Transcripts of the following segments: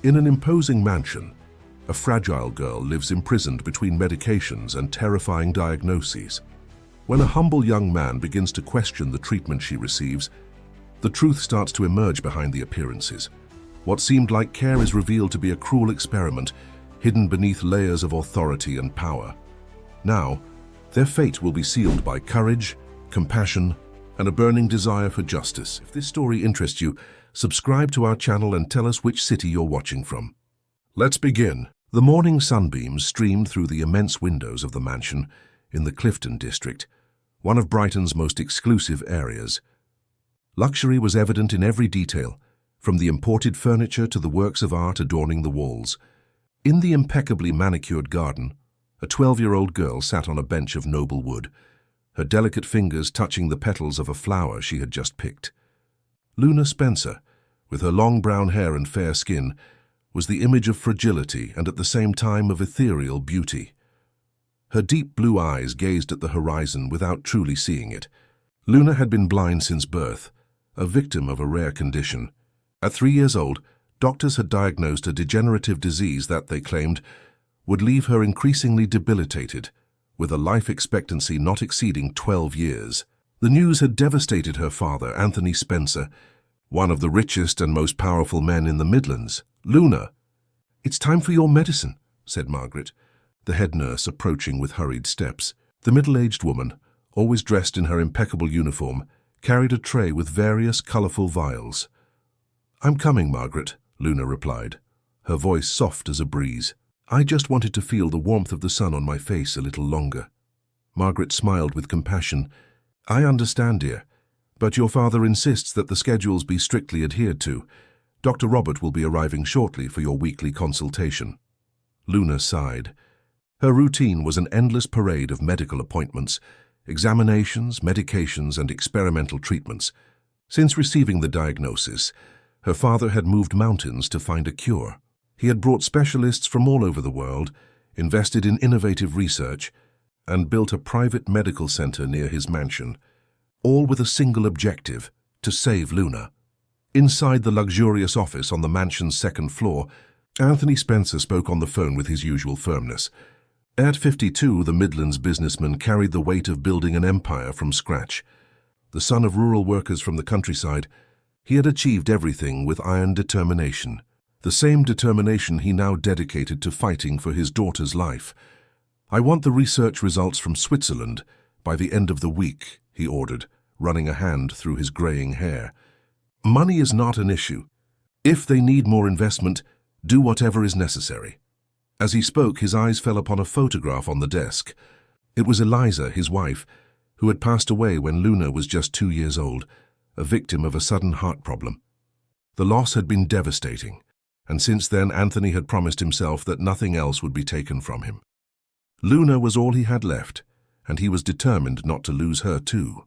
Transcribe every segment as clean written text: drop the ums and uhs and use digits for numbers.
In an imposing mansion, a fragile girl lives imprisoned between medications and terrifying diagnoses. When a humble young man begins to question the treatment she receives, the truth starts to emerge behind the appearances. What seemed like care is revealed to be a cruel experiment, hidden beneath layers of authority and power. Now, their fate will be sealed by courage, compassion, and a burning desire for justice. If this story interests you, subscribe to our channel and tell us which city you're watching from. Let's begin. The morning sunbeams streamed through the immense windows of the mansion in the Clifton district, one of Brighton's most exclusive areas. Luxury was evident in every detail, from the imported furniture to the works of art adorning the walls. In the impeccably manicured garden, a 12-year-old girl sat on a bench of noble wood, her delicate fingers touching the petals of a flower she had just picked. Luna Spencer, with her long brown hair and fair skin, was the image of fragility and at the same time of ethereal beauty. Her deep blue eyes gazed at the horizon without truly seeing it. Luna had been blind since birth, a victim of a rare condition. At 3 years old, doctors had diagnosed a degenerative disease that, they claimed, would leave her increasingly debilitated, with a life expectancy not exceeding 12 years. The news had devastated her father, Anthony Spencer, one of the richest and most powerful men in the Midlands. "Luna, it's time for your medicine," said Margaret, the head nurse approaching with hurried steps. The middle-aged woman, always dressed in her impeccable uniform, carried a tray with various colourful vials. "I'm coming, Margaret," Luna replied, her voice soft as a breeze. "I just wanted to feel the warmth of the sun on my face a little longer." Margaret smiled with compassion. "I understand, dear, but your father insists that the schedules be strictly adhered to. Dr. Robert will be arriving shortly for your weekly consultation." Luna sighed. Her routine was an endless parade of medical appointments, examinations, medications, and experimental treatments. Since receiving the diagnosis, her father had moved mountains to find a cure. He had brought specialists from all over the world, invested in innovative research, and built a private medical center near his mansion, all with a single objective: to save Luna. Inside the luxurious office on the mansion's second floor, Anthony Spencer spoke on the phone with his usual firmness. At 52, the Midlands businessman carried the weight of building an empire from scratch. The son of rural workers from the countryside, he had achieved everything with iron determination. The same determination he now dedicated to fighting for his daughter's life. "I want the research results from Switzerland by the end of the week," he ordered, running a hand through his graying hair. "Money is not an issue. If they need more investment, do whatever is necessary." As he spoke, his eyes fell upon a photograph on the desk. It was Eliza, his wife, who had passed away when Luna was just 2 years old, a victim of a sudden heart problem. The loss had been devastating, and since then Anthony had promised himself that nothing else would be taken from him. Luna was all he had left, and he was determined not to lose her too.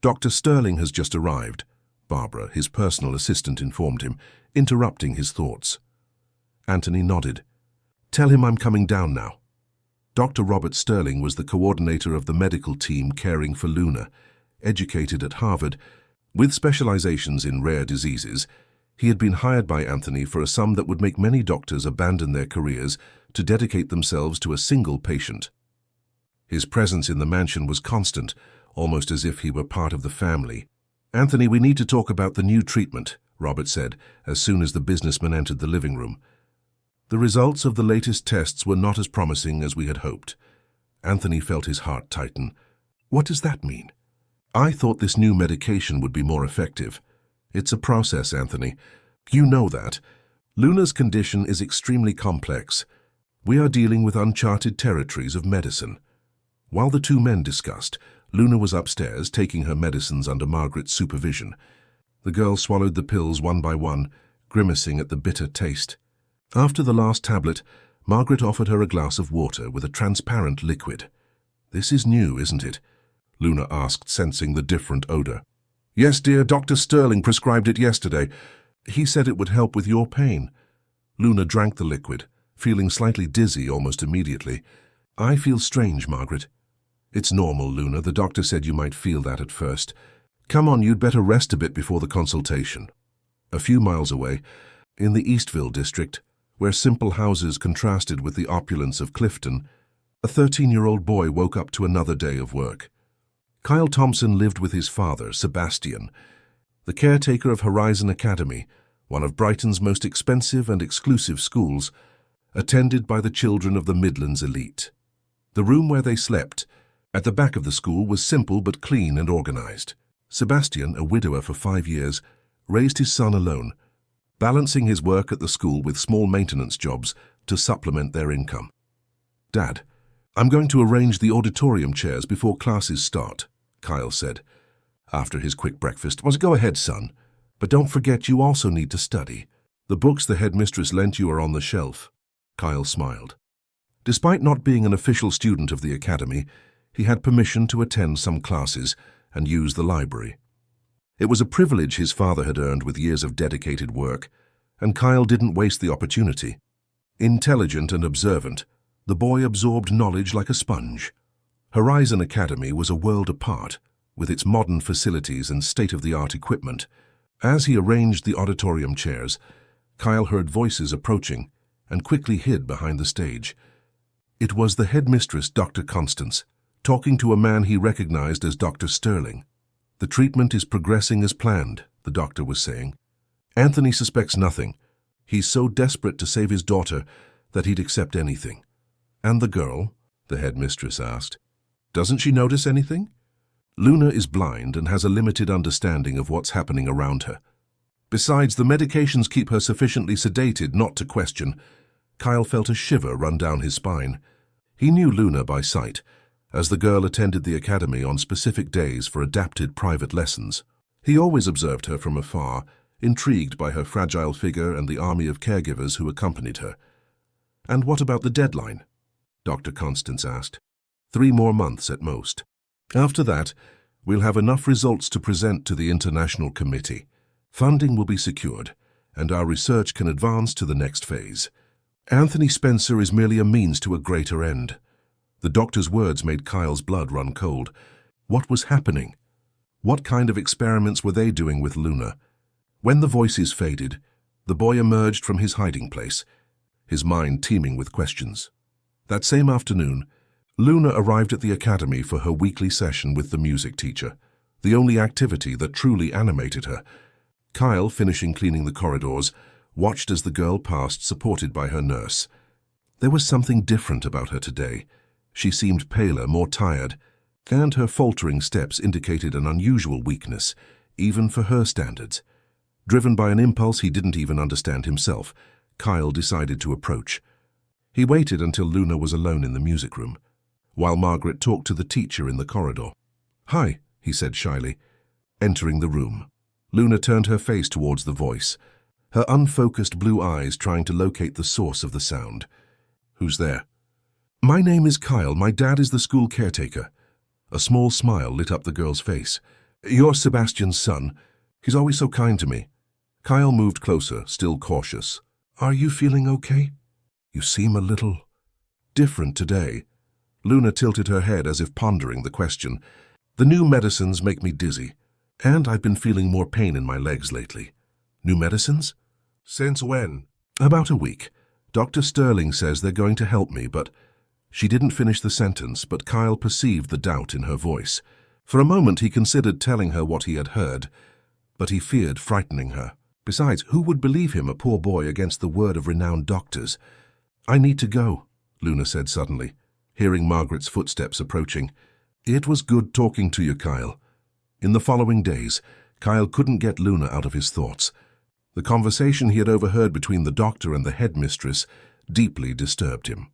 "Dr. Sterling has just arrived," Barbara, his personal assistant, informed him, interrupting his thoughts. Anthony nodded. "Tell him I'm coming down now." Dr. Robert Sterling was the coordinator of the medical team caring for Luna. Educated at Harvard, with specializations in rare diseases, he had been hired by Anthony for a sum that would make many doctors abandon their careers to dedicate themselves to a single patient. His presence in the mansion was constant, almost as if he were part of the family. "Anthony, we need to talk about the new treatment," Robert said, as soon as the businessman entered the living room. The results of the latest tests were not as promising as we had hoped. Anthony felt his heart tighten. "What does that mean?" "I thought this new medication would be more effective." "It's a process, Anthony. You know that. Luna's condition is extremely complex. We are dealing with uncharted territories of medicine." While the two men discussed, Luna was upstairs taking her medicines under Margaret's supervision. The girl swallowed the pills one by one, grimacing at the bitter taste. After the last tablet, Margaret offered her a glass of water with a transparent liquid. "This is new, isn't it?" Luna asked, sensing the different odor. "Yes, dear, Dr. Sterling prescribed it yesterday. He said it would help with your pain." Luna drank the liquid, feeling slightly dizzy almost immediately. "I feel strange, Margaret." "It's normal, Luna. The doctor said you might feel that at first. Come on, you'd better rest a bit before the consultation." A few miles away, In the Eastville district, where simple houses contrasted with the opulence of Clifton, a 13-year-old boy woke up to another day of work. Kyle Thompson lived with his father, Sebastian, the caretaker of Horizon Academy, one of Brighton's most expensive and exclusive schools, attended by the children of the Midlands elite. The room where they slept, at the back of the school, was simple but clean and organized. Sebastian, a widower for 5 years, raised his son alone, balancing his work at the school with small maintenance jobs to supplement their income. "Dad, I'm going to arrange the auditorium chairs before classes start," Kyle said, after his quick breakfast. "Go ahead, son, but don't forget you also need to study. The books the headmistress lent you are on the shelf." Kyle smiled. Despite not being an official student of the academy, he had permission to attend some classes and use the library. It was a privilege his father had earned with years of dedicated work, and Kyle didn't waste the opportunity. Intelligent and observant, the boy absorbed knowledge like a sponge. Horizon Academy was a world apart, with its modern facilities and state-of-the-art equipment. As he arranged the auditorium chairs, Kyle heard voices approaching and quickly hid behind the stage. It was the headmistress, Dr. Constance, talking to a man he recognized as Dr. Sterling. "The treatment is progressing as planned," the doctor was saying. "Anthony suspects nothing. He's so desperate to save his daughter that he'd accept anything." "And the girl?" the headmistress asked. "Doesn't she notice anything?" "Luna is blind and has a limited understanding of what's happening around her. Besides, the medications keep her sufficiently sedated not to question." Kyle felt a shiver run down his spine. He knew Luna by sight, as the girl attended the academy on specific days for adapted private lessons. He always observed her from afar, intrigued by her fragile figure and the army of caregivers who accompanied her. "And what about the deadline?" Dr. Constance asked. 3 more months at most. After that, we'll have enough results to present to the International Committee. Funding will be secured, and our research can advance to the next phase. Anthony Spencer is merely a means to a greater end." The doctor's words made Kyle's blood run cold. What was happening? What kind of experiments were they doing with Luna? When the voices faded, the boy emerged from his hiding place, his mind teeming with questions. That same afternoon, Luna arrived at the academy for her weekly session with the music teacher, the only activity that truly animated her. Kyle, finishing cleaning the corridors, watched as the girl passed, supported by her nurse. There was something different about her today. She seemed paler, more tired, and her faltering steps indicated an unusual weakness, even for her standards. Driven by an impulse he didn't even understand himself, Kyle decided to approach. He waited until Luna was alone in the music room, while Margaret talked to the teacher in the corridor. "Hi," he said shyly, entering the room. Luna turned her face towards the voice, her unfocused blue eyes trying to locate the source of the sound. "Who's there?" "My name is Kyle. My dad is the school caretaker." A small smile lit up the girl's face. "You're Sebastian's son. He's always so kind to me." Kyle moved closer, still cautious. "Are you feeling okay? You seem a little different today." Luna tilted her head as if pondering the question. "The new medicines make me dizzy, and I've been feeling more pain in my legs lately." "New medicines? Since when?" "About a week. Dr. Sterling says they're going to help me, but—" She didn't finish the sentence, but Kyle perceived the doubt in her voice. For a moment he considered telling her what he had heard, but he feared frightening her. Besides, who would believe him, a poor boy, against the word of renowned doctors? "I need to go," Luna said suddenly, hearing Margaret's footsteps approaching. "It was good talking to you, Kyle." In the following days, Kyle couldn't get Luna out of his thoughts. The conversation he had overheard between the doctor and the headmistress deeply disturbed him.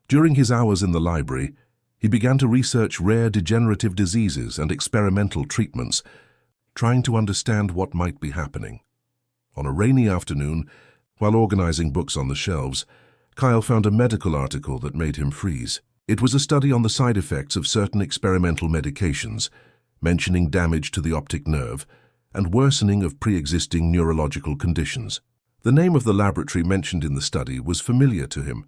During his hours in the library, he began to research rare degenerative diseases and experimental treatments, trying to understand what might be happening. On a rainy afternoon, while organizing books on the shelves, Kyle found a medical article that made him freeze. It was a study on the side effects of certain experimental medications, mentioning damage to the optic nerve and worsening of pre-existing neurological conditions. The name of the laboratory mentioned in the study was familiar to him.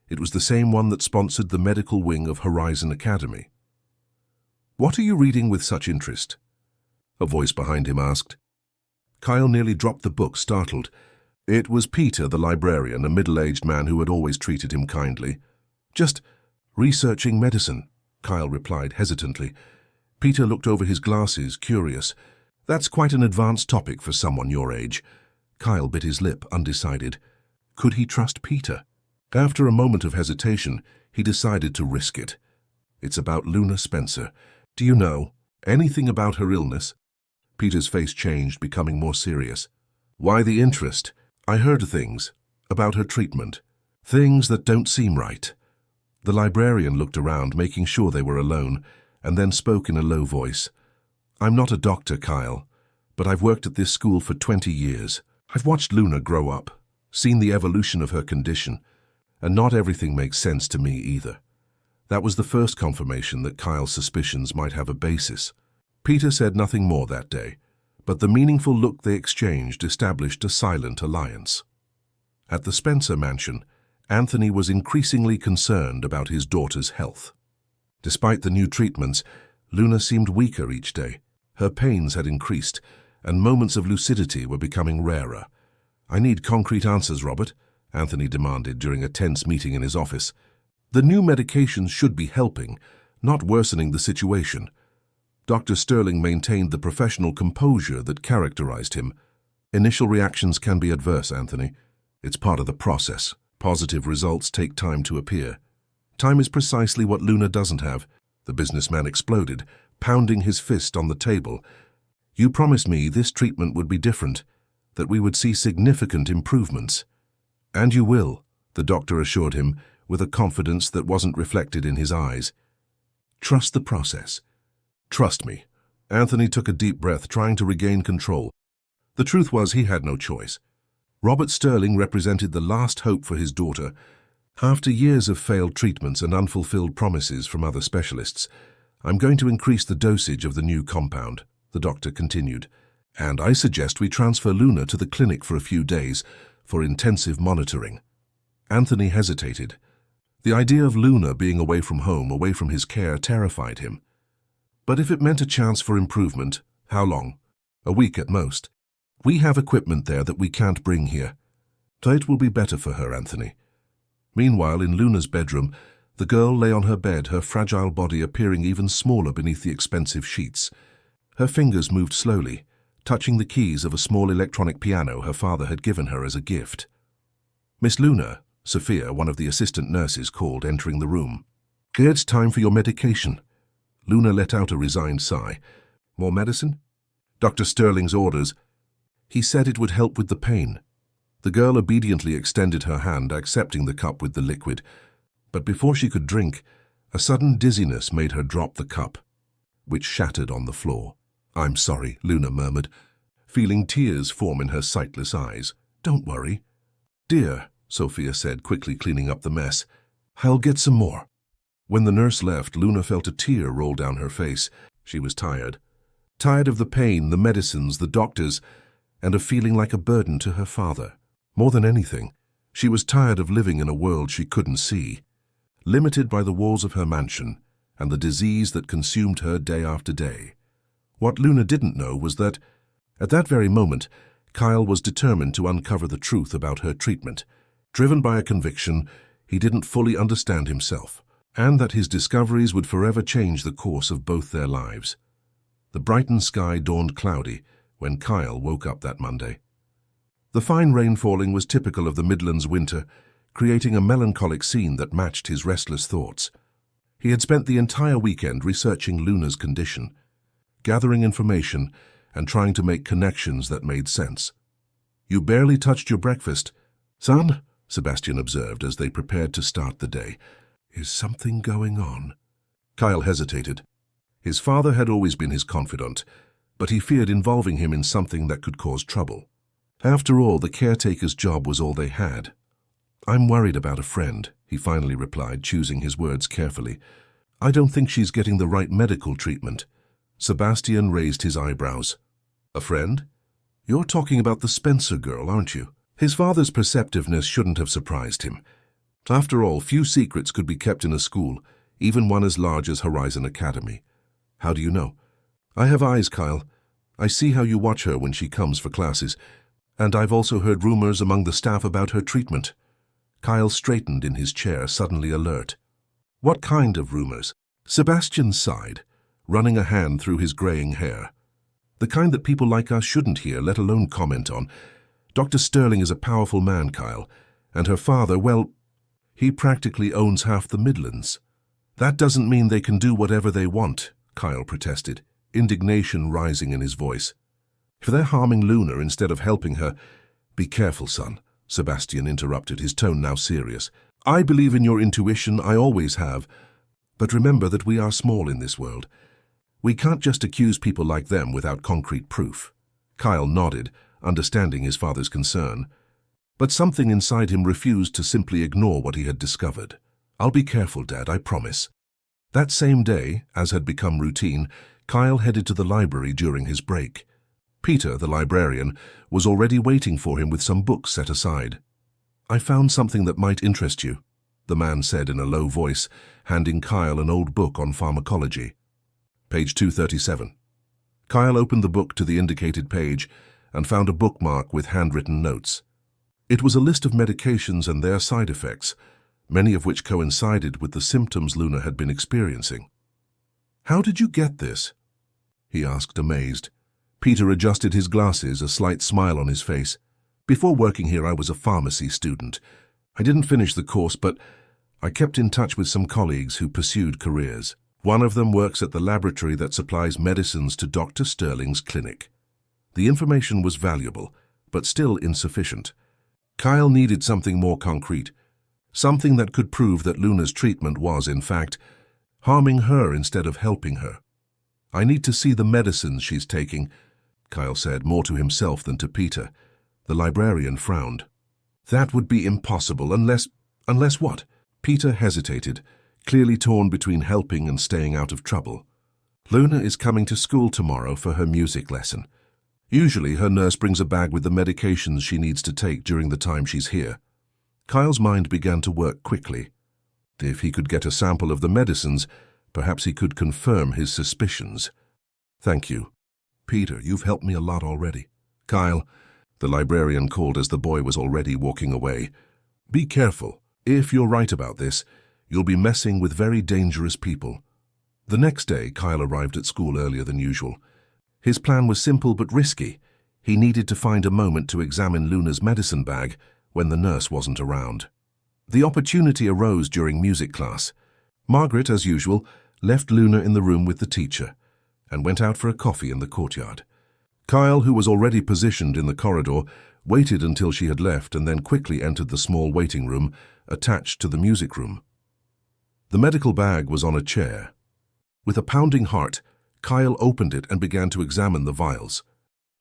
It was the same one that sponsored the medical wing of Horizon Academy. "What are you reading with such interest?" a voice behind him asked. Kyle nearly dropped the book, startled. It was Peter, the librarian, a middle-aged man who had always treated him kindly. "Just researching medicine," Kyle replied hesitantly. Peter looked over his glasses, curious. "That's quite an advanced topic for someone your age." Kyle bit his lip, undecided. Could he trust Peter? After a moment of hesitation, he decided to risk it. "It's about Luna Spencer. Do you know anything about her illness?" Peter's face changed, becoming more serious. "Why the interest? I heard things about her treatment. Things that don't seem right." The librarian looked around, making sure they were alone, and then spoke in a low voice. "I'm not a doctor, Kyle, but I've worked at this school for 20 years. I've watched Luna grow up, seen the evolution of her condition, and not everything makes sense to me either." That was the first confirmation that Kyle's suspicions might have a basis. Peter said nothing more that day, but the meaningful look they exchanged established a silent alliance. At the Spencer mansion, Anthony was increasingly concerned about his daughter's health. Despite the new treatments, Luna seemed weaker each day. Her pains had increased, and moments of lucidity were becoming rarer. "I need concrete answers, Robert," Anthony demanded during a tense meeting in his office. "The new medications should be helping, not worsening the situation." Dr. Sterling maintained the professional composure that characterized him. "Initial reactions can be adverse, Anthony. It's part of the process. Positive results take time to appear." "Time is precisely what Luna doesn't have," the businessman exploded, pounding his fist on the table. "You promised me this treatment would be different, that we would see significant improvements." "And you will," the doctor assured him, with a confidence that wasn't reflected in his eyes. "Trust the process. Trust me." Anthony took a deep breath, trying to regain control. The truth was he had no choice. Robert Sterling represented the last hope for his daughter. After years of failed treatments and unfulfilled promises from other specialists, "I'm going to increase the dosage of the new compound," the doctor continued, "and I suggest we transfer Luna to the clinic for a few days for intensive monitoring." Anthony hesitated. The idea of Luna being away from home, away from his care, terrified him. But if it meant a chance for improvement, how long? A week at most. "We have equipment there that we can't bring here. It will be better for her, Anthony." Meanwhile, in Luna's bedroom, the girl lay on her bed, her fragile body appearing even smaller beneath the expensive sheets. Her fingers moved slowly, touching the keys of a small electronic piano her father had given her as a gift. "Miss Luna," Sophia, one of the assistant nurses, called, entering the room. "It's time for your medication." Luna let out a resigned sigh. "More medicine?" "Dr. Sterling's orders. He said it would help with the pain." The girl obediently extended her hand, accepting the cup with the liquid. But before she could drink, a sudden dizziness made her drop the cup, which shattered on the floor. "I'm sorry," Luna murmured, feeling tears form in her sightless eyes. "Don't worry." "Dear," Sophia said, quickly cleaning up the mess, "I'll get some more." When the nurse left, Luna felt a tear roll down her face. She was tired. Tired of the pain, the medicines, the doctors, and of feeling like a burden to her father. More than anything, she was tired of living in a world she couldn't see, limited by the walls of her mansion and the disease that consumed her day after day. What Luna didn't know was that, at that very moment, Kyle was determined to uncover the truth about her treatment, driven by a conviction he didn't fully understand himself, and that his discoveries would forever change the course of both their lives. The brightened sky dawned cloudy when Kyle woke up that Monday. The fine rain falling was typical of the Midlands winter, creating a melancholic scene that matched his restless thoughts. He had spent the entire weekend researching Luna's condition, gathering information and trying to make connections that made sense. "You barely touched your breakfast, son," Sebastian observed as they prepared to start the day. "Is something going on?" Kyle hesitated. His father had always been his confidant, but he feared involving him in something that could cause trouble. After all, the caretaker's job was all they had. "I'm worried about a friend," he finally replied, choosing his words carefully. "I don't think she's getting the right medical treatment." Sebastian raised his eyebrows. "A friend? You're talking about the Spencer girl, aren't you?" His father's perceptiveness shouldn't have surprised him. After all, few secrets could be kept in a school, even one as large as Horizon Academy. "How do you know?" "I have eyes, Kyle. I see how you watch her when she comes for classes. And I've also heard rumors among the staff about her treatment. Kyle straightened in his chair, suddenly alert. What kind of rumors? Sebastian sighed, running a hand through his graying hair. The kind that people like us shouldn't hear, let alone comment on. Dr. Sterling is a powerful man, Kyle, and her father, well, he practically owns half the Midlands. That doesn't mean they can do whatever they want, Kyle protested, indignation rising in his voice. If they're harming Luna instead of helping her— Be careful, son, Sebastian interrupted, his tone now serious. I believe in your intuition, I always have. But remember that we are small in this world. We can't just accuse people like them without concrete proof. Kyle nodded, understanding his father's concern. But something inside him refused to simply ignore what he had discovered. I'll be careful, Dad, I promise. That same day, as had become routine, Kyle headed to the library during his break. Peter, the librarian, was already waiting for him with some books set aside. I found something that might interest you, the man said in a low voice, handing Kyle an old book on pharmacology. Page 237. Kyle opened the book to the indicated page and found a bookmark with handwritten notes. It was a list of medications and their side effects, many of which coincided with the symptoms Luna had been experiencing. How did you get this? He asked, amazed. Peter adjusted his glasses, a slight smile on his face. Before working here, I was a pharmacy student. I didn't finish the course, but I kept in touch with some colleagues who pursued careers. One of them works at the laboratory that supplies medicines to Dr. Sterling's clinic. The information was valuable, but still insufficient. Kyle needed something more concrete, something that could prove that Luna's treatment was, in fact, harming her instead of helping her. I need to see the medicines she's taking, Kyle said, more to himself than to Peter. The librarian frowned. That would be impossible unless what? Peter hesitated, clearly torn between helping and staying out of trouble. Luna is coming to school tomorrow for her music lesson. Usually her nurse brings a bag with the medications she needs to take during the time she's here. Kyle's mind began to work quickly. If he could get a sample of the medicines, perhaps he could confirm his suspicions. Thank you. Peter, you've helped me a lot already. Kyle, the librarian called as the boy was already walking away. Be careful. If you're right about this, you'll be messing with very dangerous people. The next day, Kyle arrived at school earlier than usual. His plan was simple but risky. He needed to find a moment to examine Luna's medicine bag when the nurse wasn't around. The opportunity arose during music class. Margaret, as usual, left Luna in the room with the teacher and went out for a coffee in the courtyard. Kyle, who was already positioned in the corridor, waited until she had left and then quickly entered the small waiting room attached to the music room. The medical bag was on a chair. With a pounding heart, Kyle opened it and began to examine the vials.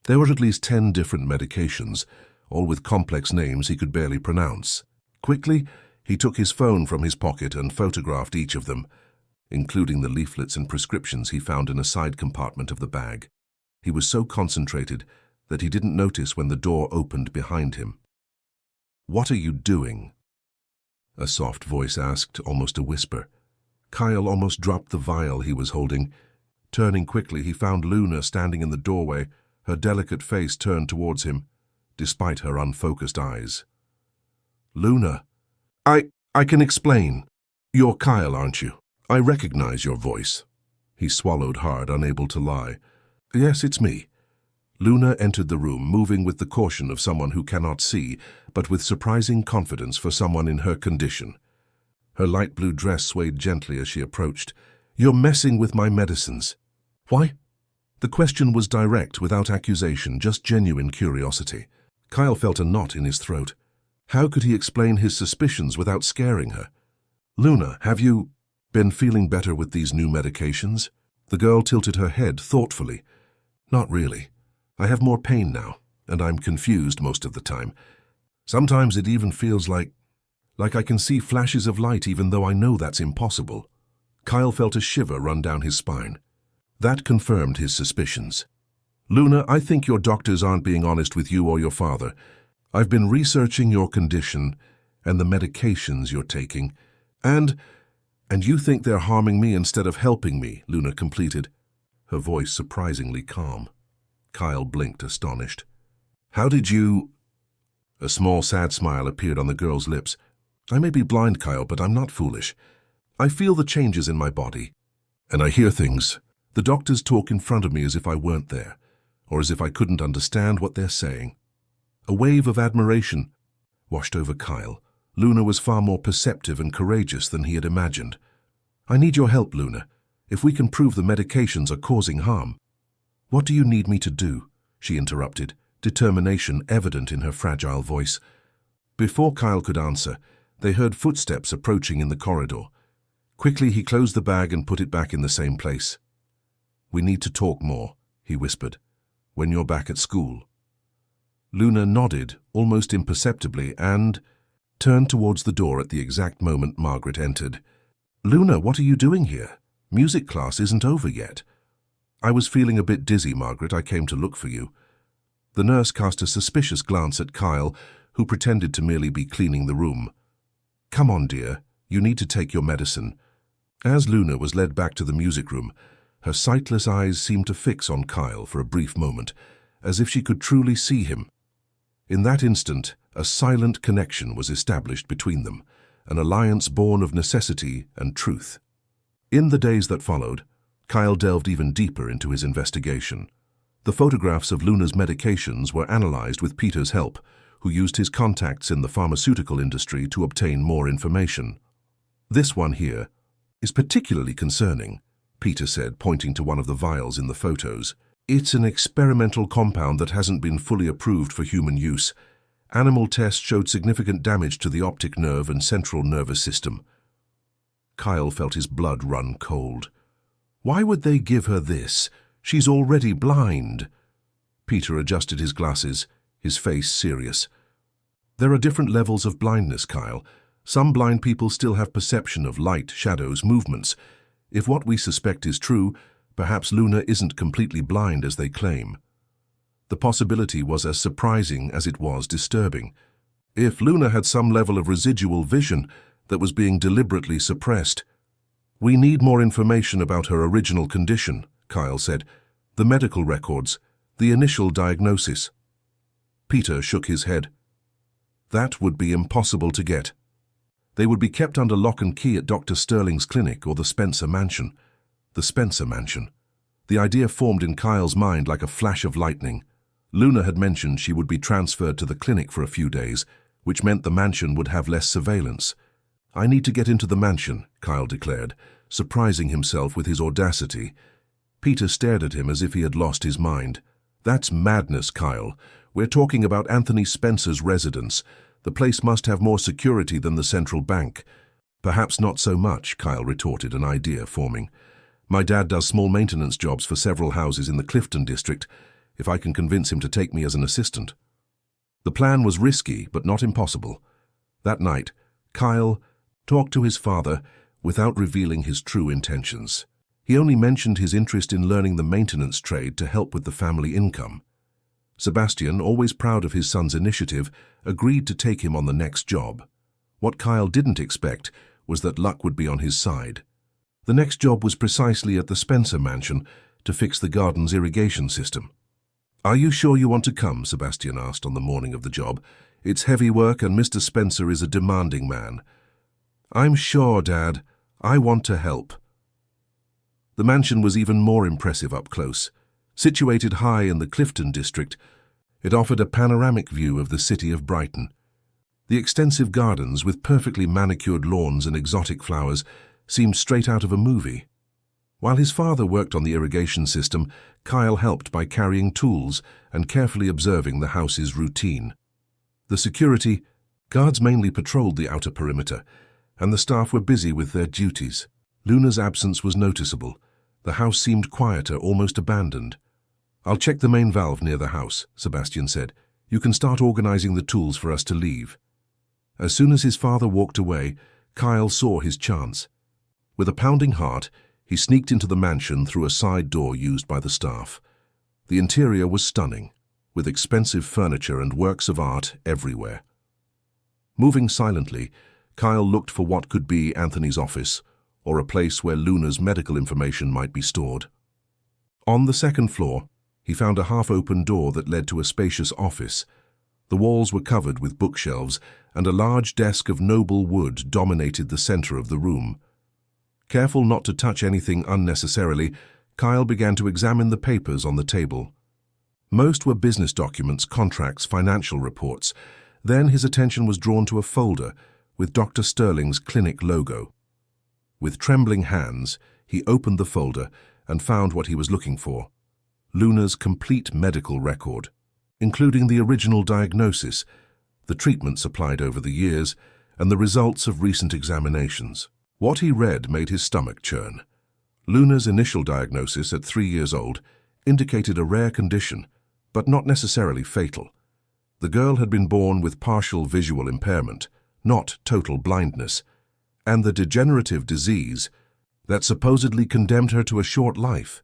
There were at least 10 different medications, all with complex names he could barely pronounce. Quickly, he took his phone from his pocket and photographed each of them, including the leaflets and prescriptions he found in a side compartment of the bag. He was so concentrated that he didn't notice when the door opened behind him. "What are you doing?" a soft voice asked, almost a whisper. Kyle almost dropped the vial he was holding. Turning quickly, he found Luna standing in the doorway, her delicate face turned towards him, despite her unfocused eyes. "Luna, I can explain. You're Kyle, aren't you? I recognize your voice." He swallowed hard, unable to lie. "Yes, it's me." Luna entered the room, moving with the caution of someone who cannot see, but with surprising confidence for someone in her condition. Her light blue dress swayed gently as she approached. "You're messing with my medicines." "Why?" The question was direct, without accusation, just genuine curiosity. Kyle felt a knot in his throat. How could he explain his suspicions without scaring her? "Luna, have you been feeling better with these new medications?" The girl tilted her head thoughtfully. "Not really. I have more pain now, and I'm confused most of the time. Sometimes it even feels like I can see flashes of light even though I know that's impossible." Kyle felt a shiver run down his spine. That confirmed his suspicions. "Luna, I think your doctors aren't being honest with you or your father. I've been researching your condition and the medications you're taking, and you think they're harming me instead of helping me," Luna completed, her voice surprisingly calm. Kyle blinked, astonished. How did you... A small, sad smile appeared on the girl's lips. I may be blind, Kyle, but I'm not foolish. I feel the changes in my body. And I hear things. The doctors talk in front of me as if I weren't there, or as if I couldn't understand what they're saying. A wave of admiration washed over Kyle. Luna was far more perceptive and courageous than he had imagined. I need your help, Luna. If we can prove the medications are causing harm. What do you need me to do? She interrupted, determination evident in her fragile voice. Before Kyle could answer, they heard footsteps approaching in the corridor. Quickly he closed the bag and put it back in the same place. We need to talk more, he whispered, when you're back at school. Luna nodded, almost imperceptibly, and turned towards the door at the exact moment Margaret entered. Luna, what are you doing here? Music class isn't over yet. I was feeling a bit dizzy, Margaret. I came to look for you. The nurse cast a suspicious glance at Kyle, who pretended to merely be cleaning the room. Come on, dear. You need to take your medicine. As Luna was led back to the music room, her sightless eyes seemed to fix on Kyle for a brief moment, as if she could truly see him. In that instant, a silent connection was established between them, an alliance born of necessity and truth. In the days that followed, Kyle delved even deeper into his investigation. The photographs of Luna's medications were analyzed with Peter's help, who used his contacts in the pharmaceutical industry to obtain more information. This one here is particularly concerning, Peter said, pointing to one of the vials in the photos. It's an experimental compound that hasn't been fully approved for human use. Animal tests showed significant damage to the optic nerve and central nervous system. Kyle felt his blood run cold. Why would they give her this? She's already blind. Peter adjusted his glasses, his face serious. There are different levels of blindness, Kyle. Some blind people still have perception of light, shadows, movements. If what we suspect is true, perhaps Luna isn't completely blind as they claim. The possibility was as surprising as it was disturbing. If Luna had some level of residual vision that was being deliberately suppressed. We need more information about her original condition, Kyle said. The medical records, the initial diagnosis. Peter shook his head. That would be impossible to get. They would be kept under lock and key at Dr. Sterling's clinic or the Spencer Mansion. The Spencer Mansion. The idea formed in Kyle's mind like a flash of lightning. Luna had mentioned she would be transferred to the clinic for a few days, which meant the mansion would have less surveillance. I need to get into the mansion, Kyle declared, surprising himself with his audacity. Peter stared at him as if he had lost his mind. That's madness, Kyle. We're talking about Anthony Spencer's residence. The place must have more security than the central bank. Perhaps not so much, Kyle retorted, an idea forming. My dad does small maintenance jobs for several houses in the Clifton district, if I can convince him to take me as an assistant. The plan was risky, but not impossible. That night, Kyle talked to his father without revealing his true intentions. He only mentioned his interest in learning the maintenance trade to help with the family income. Sebastian, always proud of his son's initiative, agreed to take him on the next job. What Kyle didn't expect was that luck would be on his side. The next job was precisely at the Spencer Mansion to fix the garden's irrigation system. Are you sure you want to come? Sebastian asked on the morning of the job. It's heavy work and Mr. Spencer is a demanding man. I'm sure, Dad. I want to help. The mansion was even more impressive up close. Situated high in the Clifton district, it offered a panoramic view of the city of Brighton. The extensive gardens with perfectly manicured lawns and exotic flowers seemed straight out of a movie. While his father worked on the irrigation system, Kyle helped by carrying tools and carefully observing the house's routine. The security guards mainly patrolled the outer perimeter, and the staff were busy with their duties. Luna's absence was noticeable. The house seemed quieter, almost abandoned. I'll check the main valve near the house, Sebastian said. You can start organizing the tools for us to leave. As soon as his father walked away, Kyle saw his chance. With a pounding heart, he sneaked into the mansion through a side door used by the staff. The interior was stunning, with expensive furniture and works of art everywhere. Moving silently, Kyle looked for what could be Anthony's office, or a place where Luna's medical information might be stored. On the second floor, He found a half-open door that led to a spacious office. The walls were covered with bookshelves, and a large desk of noble wood dominated the center of the room. Careful not to touch anything unnecessarily, Kyle began to examine the papers on the table. Most were business documents, contracts, financial reports. Then his attention was drawn to a folder with Dr. Sterling's clinic logo. With trembling hands, he opened the folder and found what he was looking for: Luna's complete medical record, including the original diagnosis, the treatments applied over the years, and the results of recent examinations. What he read made his stomach churn. Luna's initial diagnosis at 3 years old indicated a rare condition, but not necessarily fatal. The girl had been born with partial visual impairment, not total blindness, and the degenerative disease that supposedly condemned her to a short life.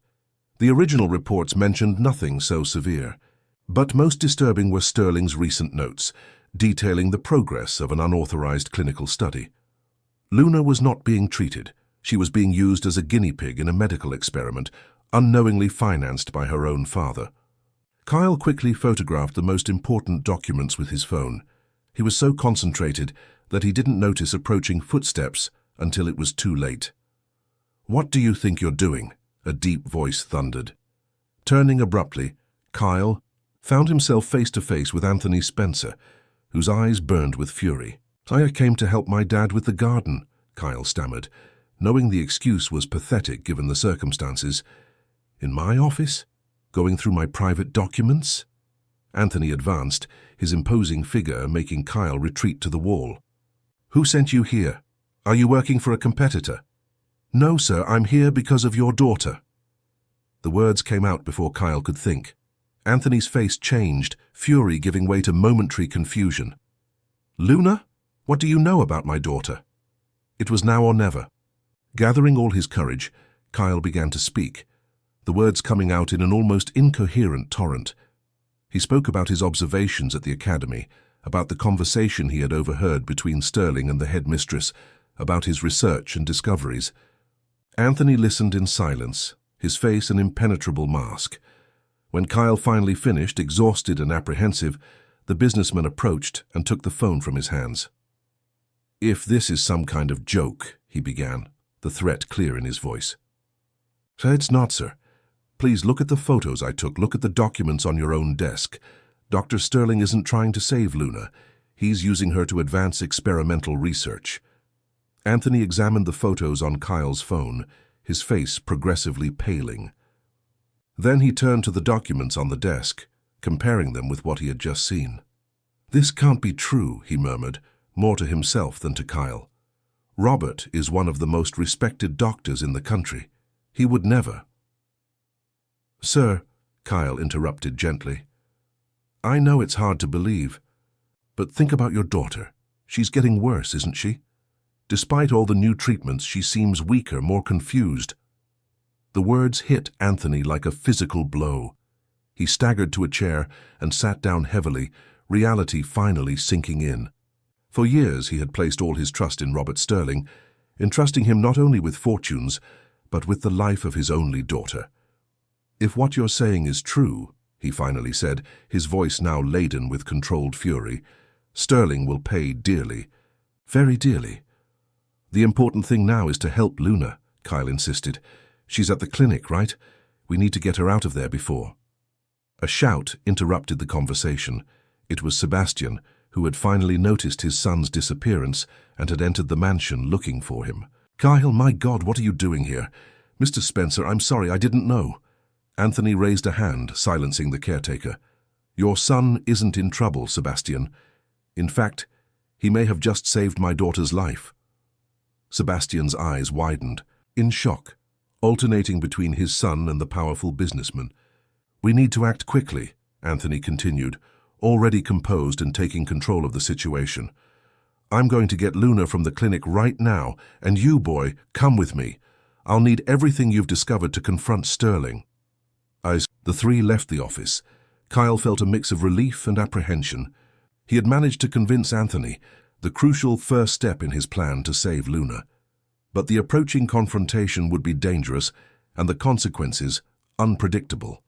The original reports mentioned nothing so severe, but most disturbing were Sterling's recent notes, detailing the progress of an unauthorized clinical study. Luna was not being treated. She was being used as a guinea pig in a medical experiment, unknowingly financed by her own father. Kyle quickly photographed the most important documents with his phone. He was so concentrated that he didn't notice approaching footsteps until it was too late. "What do you think you're doing?" a deep voice thundered. Turning abruptly, Kyle found himself face to face with Anthony Spencer, whose eyes burned with fury. "I came to help my dad with the garden," Kyle stammered, knowing the excuse was pathetic given the circumstances. "In my office? Going through my private documents?" Anthony advanced, his imposing figure making Kyle retreat to the wall. "Who sent you here? Are you working for a competitor?" "No, sir, I'm here because of your daughter." The words came out before Kyle could think. Anthony's face changed, fury giving way to momentary confusion. "Luna? What do you know about my daughter?" It was now or never. Gathering all his courage, Kyle began to speak, the words coming out in an almost incoherent torrent. He spoke about his observations at the academy, about the conversation he had overheard between Sterling and the headmistress, about his research and discoveries. Anthony listened in silence, his face an impenetrable mask. When Kyle finally finished, exhausted and apprehensive, the businessman approached and took the phone from his hands. "If this is some kind of joke," he began, the threat clear in his voice. "It's not, sir. Please look at the photos I took, look at the documents on your own desk. Dr. Sterling isn't trying to save Luna. He's using her to advance experimental research." Anthony examined the photos on Kyle's phone, his face progressively paling. Then he turned to the documents on the desk, comparing them with what he had just seen. "This can't be true," he murmured, more to himself than to Kyle. "Robert is one of the most respected doctors in the country. He would never—" "Sir," Kyle interrupted gently, "I know it's hard to believe, but think about your daughter. She's getting worse, isn't she? Despite all the new treatments, she seems weaker, more confused." The words hit Anthony like a physical blow. He staggered to a chair and sat down heavily, reality finally sinking in. For years he had placed all his trust in Robert Sterling, entrusting him not only with fortunes, but with the life of his only daughter. "If what you're saying is true," he finally said, his voice now laden with controlled fury, "Sterling will pay dearly, very dearly." "The important thing now is to help Luna," Kyle insisted. "She's at the clinic, right? We need to get her out of there before—" A shout interrupted the conversation. It was Sebastian, who had finally noticed his son's disappearance and had entered the mansion looking for him. "Kyle, my God, what are you doing here? Mr. Spencer, I'm sorry, I didn't know." Anthony raised a hand, silencing the caretaker. "Your son isn't in trouble, Sebastian. In fact, he may have just saved my daughter's life." Sebastian's eyes widened, in shock, alternating between his son and the powerful businessman. "We need to act quickly," Anthony continued, already composed and taking control of the situation. "I'm going to get Luna from the clinic right now, and you, boy, come with me. I'll need everything you've discovered to confront Sterling." As the three left the office, Kyle felt a mix of relief and apprehension. He had managed to convince Anthony, the crucial first step in his plan to save Luna. But the approaching confrontation would be dangerous and the consequences unpredictable.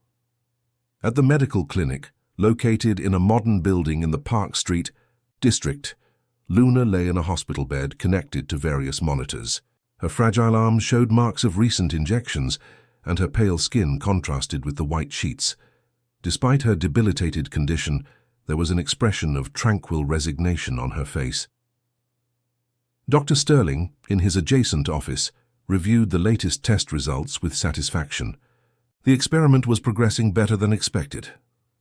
At the medical clinic, located in a modern building in the Park Street district, Luna lay in a hospital bed connected to various monitors. Her fragile arms showed marks of recent injections, and her pale skin contrasted with the white sheets. Despite her debilitated condition, there was an expression of tranquil resignation on her face. Dr. Sterling, in his adjacent office, reviewed the latest test results with satisfaction. The experiment was progressing better than expected.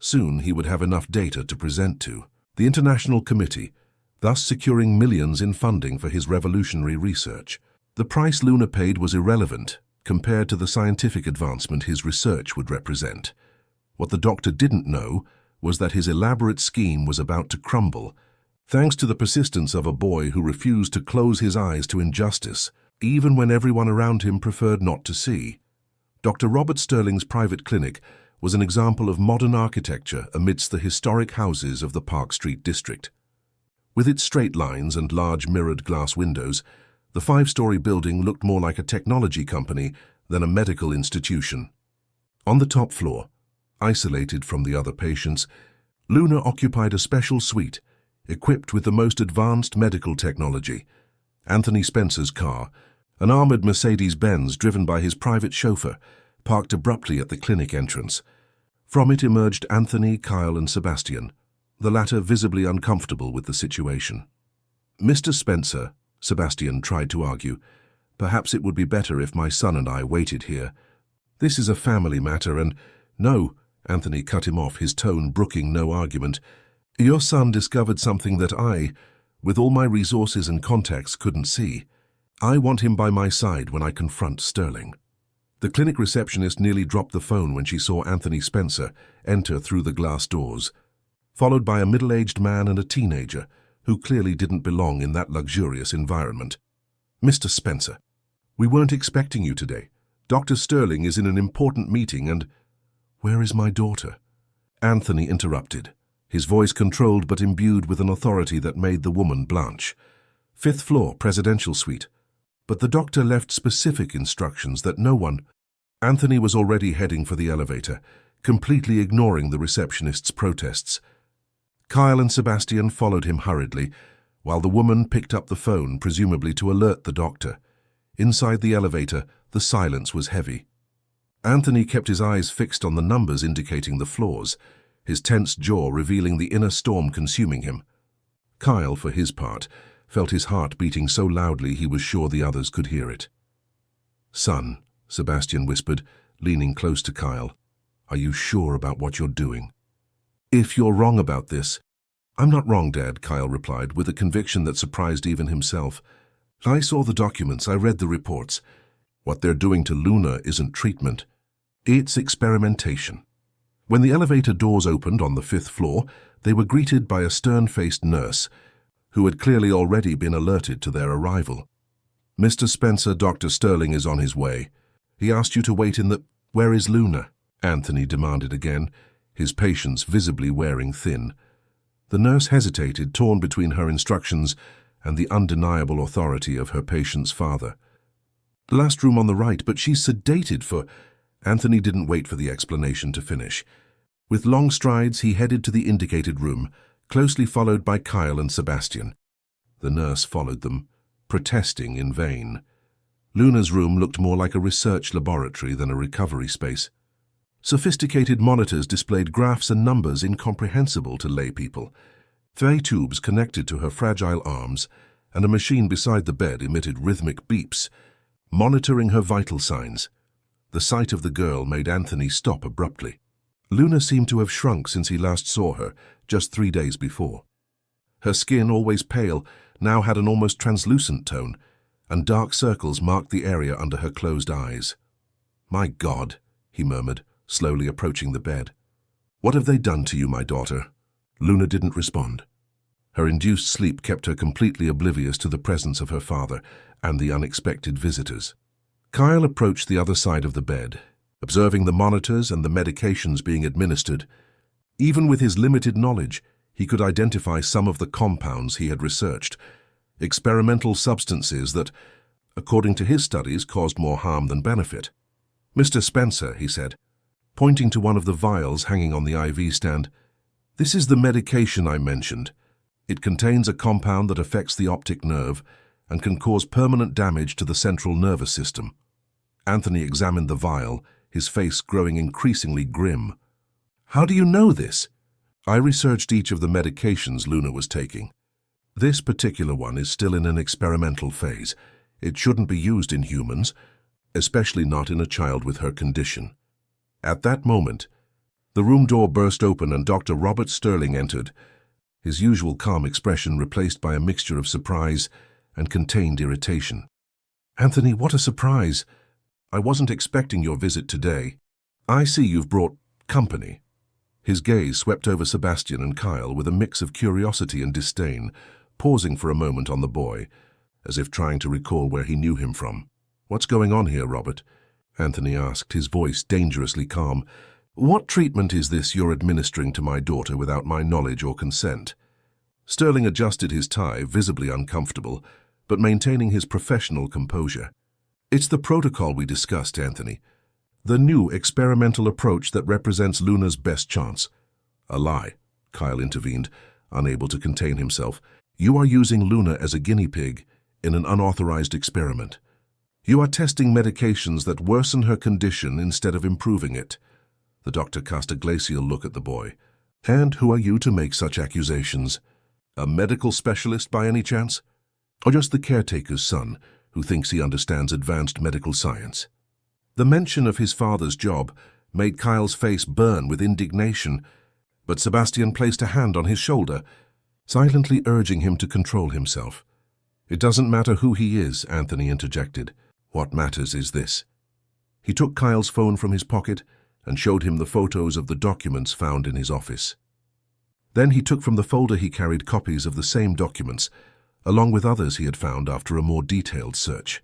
Soon he would have enough data to present to the International Committee, thus securing millions in funding for his revolutionary research. The price Luna paid was irrelevant compared to the scientific advancement his research would represent. What the doctor didn't know was that his elaborate scheme was about to crumble, thanks to the persistence of a boy who refused to close his eyes to injustice, even when everyone around him preferred not to see. Dr. Robert Sterling's private clinic was an example of modern architecture amidst the historic houses of the Park Street district. With its straight lines and large mirrored glass windows, the five-story building looked more like a technology company than a medical institution. On the top floor, isolated from the other patients, Luna occupied a special suite equipped with the most advanced medical technology. Anthony Spencer's car, an armored Mercedes-Benz driven by his private chauffeur, parked abruptly at the clinic entrance. From it emerged Anthony, Kyle, and Sebastian, the latter visibly uncomfortable with the situation. "Mr. Spencer," Sebastian tried to argue, "perhaps it would be better if my son and I waited here. This is a family matter and—" "No," Anthony cut him off, his tone brooking no argument. "Your son discovered something that I, with all my resources and contacts, couldn't see. I want him by my side when I confront Sterling." The clinic receptionist nearly dropped the phone when she saw Anthony Spencer enter through the glass doors, followed by a middle-aged man and a teenager who clearly didn't belong in that luxurious environment. "Mr. Spencer, we weren't expecting you today. Dr. Sterling is in an important meeting and—" "Where is my daughter?" Anthony interrupted, his voice controlled but imbued with an authority that made the woman blanch. "Fifth floor, presidential suite. But the doctor left specific instructions that no one—" Anthony was already heading for the elevator, completely ignoring the receptionist's protests. Kyle and Sebastian followed him hurriedly, while the woman picked up the phone, presumably to alert the doctor. Inside the elevator, the silence was heavy. Anthony kept his eyes fixed on the numbers indicating the floors, his tense jaw revealing the inner storm consuming him. Kyle, for his part, felt his heart beating so loudly he was sure the others could hear it. "Son," Sebastian whispered, leaning close to Kyle, "are you sure about what you're doing?" "If you're wrong about this—" "I'm not wrong, Dad," Kyle replied, with a conviction that surprised even himself. "I saw the documents, I read the reports. What they're doing to Luna isn't treatment. It's experimentation." When the elevator doors opened on the fifth floor, they were greeted by a stern-faced nurse, who had clearly already been alerted to their arrival. "Mr. Spencer, Dr. Sterling is on his way. He asked you to wait in the—" "Where is Luna?" Anthony demanded again, his patience visibly wearing thin. The nurse hesitated, torn between her instructions and the undeniable authority of her patient's father. "The last room on the right, but she's sedated for—" Anthony didn't wait for the explanation to finish. With long strides, he headed to the indicated room, closely followed by Kyle and Sebastian. The nurse followed them, protesting in vain. Luna's room looked more like a research laboratory than a recovery space. Sophisticated monitors displayed graphs and numbers incomprehensible to laypeople. 3 tubes connected to her fragile arms, and a machine beside the bed emitted rhythmic beeps, monitoring her vital signs. The sight of the girl made Anthony stop abruptly. Luna seemed to have shrunk since he last saw her, just 3 days before. Her skin, always pale, now had an almost translucent tone, and dark circles marked the area under her closed eyes. "My God," he murmured, slowly approaching the bed. "What have they done to you, my daughter?" Luna didn't respond. Her induced sleep kept her completely oblivious to the presence of her father and the unexpected visitors. Kyle approached the other side of the bed, observing the monitors and the medications being administered. Even with his limited knowledge, he could identify some of the compounds he had researched, experimental substances that, according to his studies, caused more harm than benefit. "Mr. Spencer," he said, pointing to one of the vials hanging on the IV stand. "This is the medication I mentioned. It contains a compound that affects the optic nerve and can cause permanent damage to the central nervous system." Anthony examined the vial, his face growing increasingly grim. "How do you know this?" "I researched each of the medications Luna was taking. This particular one is still in an experimental phase. It shouldn't be used in humans, especially not in a child with her condition." At that moment, the room door burst open and Dr. Robert Sterling entered, his usual calm expression replaced by a mixture of surprise and contained irritation. "Anthony, what a surprise! I wasn't expecting your visit today. I see you've brought company." His gaze swept over Sebastian and Kyle with a mix of curiosity and disdain, pausing for a moment on the boy, as if trying to recall where he knew him from. "What's going on here, Robert?" Anthony asked, his voice dangerously calm. "What treatment is this you're administering to my daughter without my knowledge or consent?" Sterling adjusted his tie, visibly uncomfortable, but maintaining his professional composure. "It's the protocol we discussed, Anthony. The new experimental approach that represents Luna's best chance." "A lie," Kyle intervened, unable to contain himself. "You are using Luna as a guinea pig in an unauthorized experiment. You are testing medications that worsen her condition instead of improving it." The doctor cast a glacial look at the boy. "And who are you to make such accusations? A medical specialist by any chance? Or just the caretaker's son who thinks he understands advanced medical science?" The mention of his father's job made Kyle's face burn with indignation, but Sebastian placed a hand on his shoulder, silently urging him to control himself. "It doesn't matter who he is," Anthony interjected. "What matters is this." He took Kyle's phone from his pocket and showed him the photos of the documents found in his office. Then he took from the folder he carried copies of the same documents, along with others he had found after a more detailed search.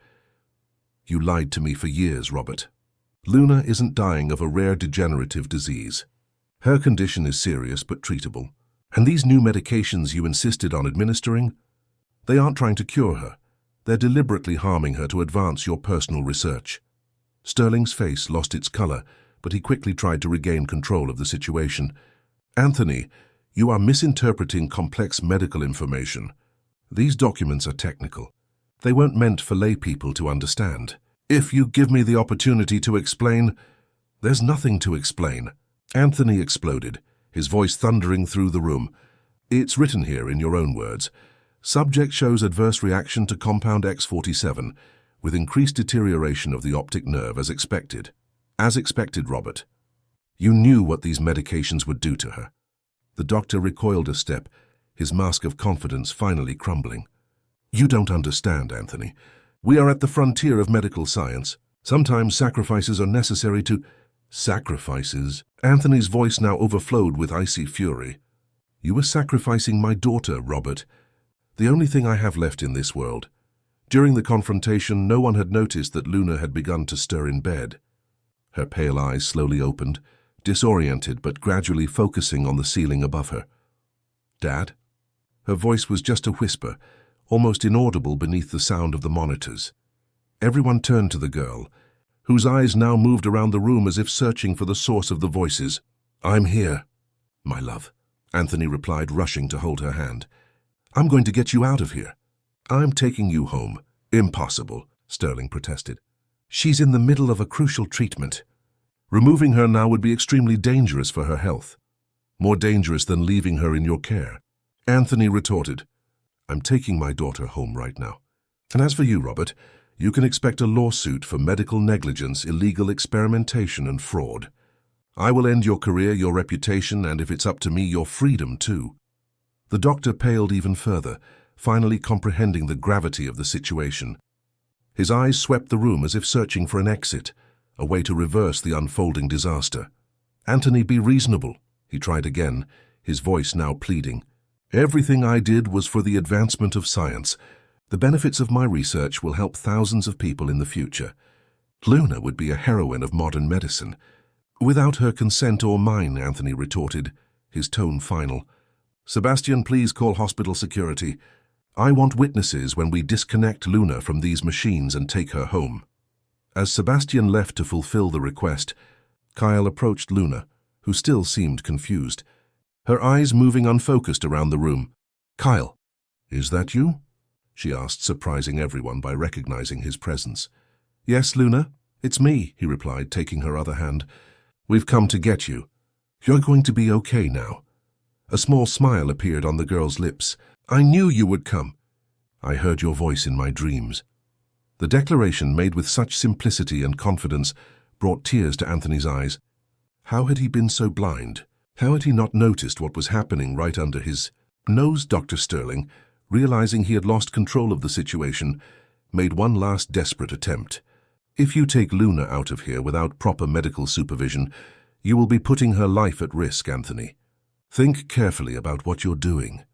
"You lied to me for years, Robert. Luna isn't dying of a rare degenerative disease. Her condition is serious but treatable. And these new medications you insisted on administering, they aren't trying to cure her. They're deliberately harming her to advance your personal research." Sterling's face lost its color, but he quickly tried to regain control of the situation. "Anthony, you are misinterpreting complex medical information. These documents are technical. They weren't meant for lay people to understand. If you give me the opportunity to explain—" "There's nothing to explain," Anthony exploded, his voice thundering through the room. "It's written here in your own words. Subject shows adverse reaction to compound X47, with increased deterioration of the optic nerve as expected." "As expected, Robert. You knew what these medications would do to her." The doctor recoiled a step, his mask of confidence finally crumbling. "You don't understand, Anthony. We are at the frontier of medical science. Sometimes sacrifices are necessary to—" "Sacrifices?" Anthony's voice now overflowed with icy fury. "You were sacrificing my daughter, Robert. The only thing I have left in this world." During the confrontation, no one had noticed that Luna had begun to stir in bed. Her pale eyes slowly opened, disoriented but gradually focusing on the ceiling above her. "Dad?" Her voice was just a whisper, almost inaudible beneath the sound of the monitors. Everyone turned to the girl, whose eyes now moved around the room as if searching for the source of the voices. "I'm here, my love," Anthony replied, rushing to hold her hand. "I'm going to get you out of here." "I'm taking you home." "Impossible," Sterling protested. "She's in the middle of a crucial treatment. Removing her now would be extremely dangerous for her health. More dangerous than leaving her in your care." Anthony retorted, "I'm taking my daughter home right now. And as for you, Robert, you can expect a lawsuit for medical negligence, illegal experimentation, and fraud. I will end your career, your reputation, and if it's up to me, your freedom too." The doctor paled even further, finally comprehending the gravity of the situation. His eyes swept the room as if searching for an exit, a way to reverse the unfolding disaster. "Anthony, be reasonable," he tried again, his voice now pleading. "Everything I did was for the advancement of science. The benefits of my research will help thousands of people in the future. Luna would be a heroine of modern medicine." "Without her consent or mine," Anthony retorted, his tone final. "Sebastian, please call hospital security. I want witnesses when we disconnect Luna from these machines and take her home." As Sebastian left to fulfill the request, Kyle approached Luna, who still seemed confused, her eyes moving unfocused around the room. "Kyle, is that you?" she asked, surprising everyone by recognizing his presence. "Yes, Luna, it's me," he replied, taking her other hand. "We've come to get you. You're going to be okay now." A small smile appeared on the girl's lips. "I knew you would come. I heard your voice in my dreams." The declaration, made with such simplicity and confidence, brought tears to Anthony's eyes. How had he been so blind? How had he not noticed what was happening right under his nose? Dr. Sterling, realizing he had lost control of the situation, made one last desperate attempt. "If you take Luna out of here without proper medical supervision, you will be putting her life at risk, Anthony. Think carefully about what you're doing."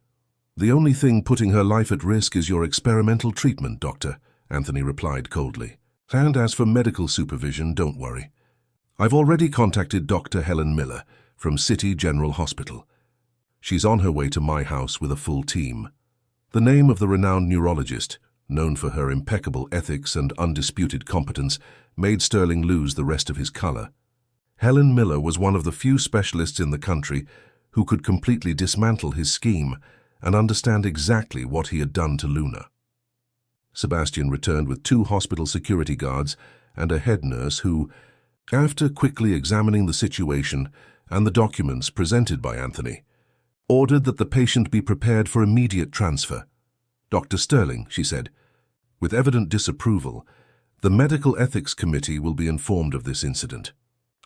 "The only thing putting her life at risk is your experimental treatment, Doctor," Anthony replied coldly. "And as for medical supervision, don't worry. I've already contacted Dr. Helen Miller from City General Hospital. She's on her way to my house with a full team." The name of the renowned neurologist, known for her impeccable ethics and undisputed competence, made Sterling lose the rest of his color. Helen Miller was one of the few specialists in the country who could completely dismantle his scheme and understand exactly what he had done to Luna. Sebastian returned with 2 hospital security guards and a head nurse who, after quickly examining the situation and the documents presented by Anthony, ordered that the patient be prepared for immediate transfer. "Dr. Sterling," she said, with evident disapproval, "the Medical Ethics Committee will be informed of this incident.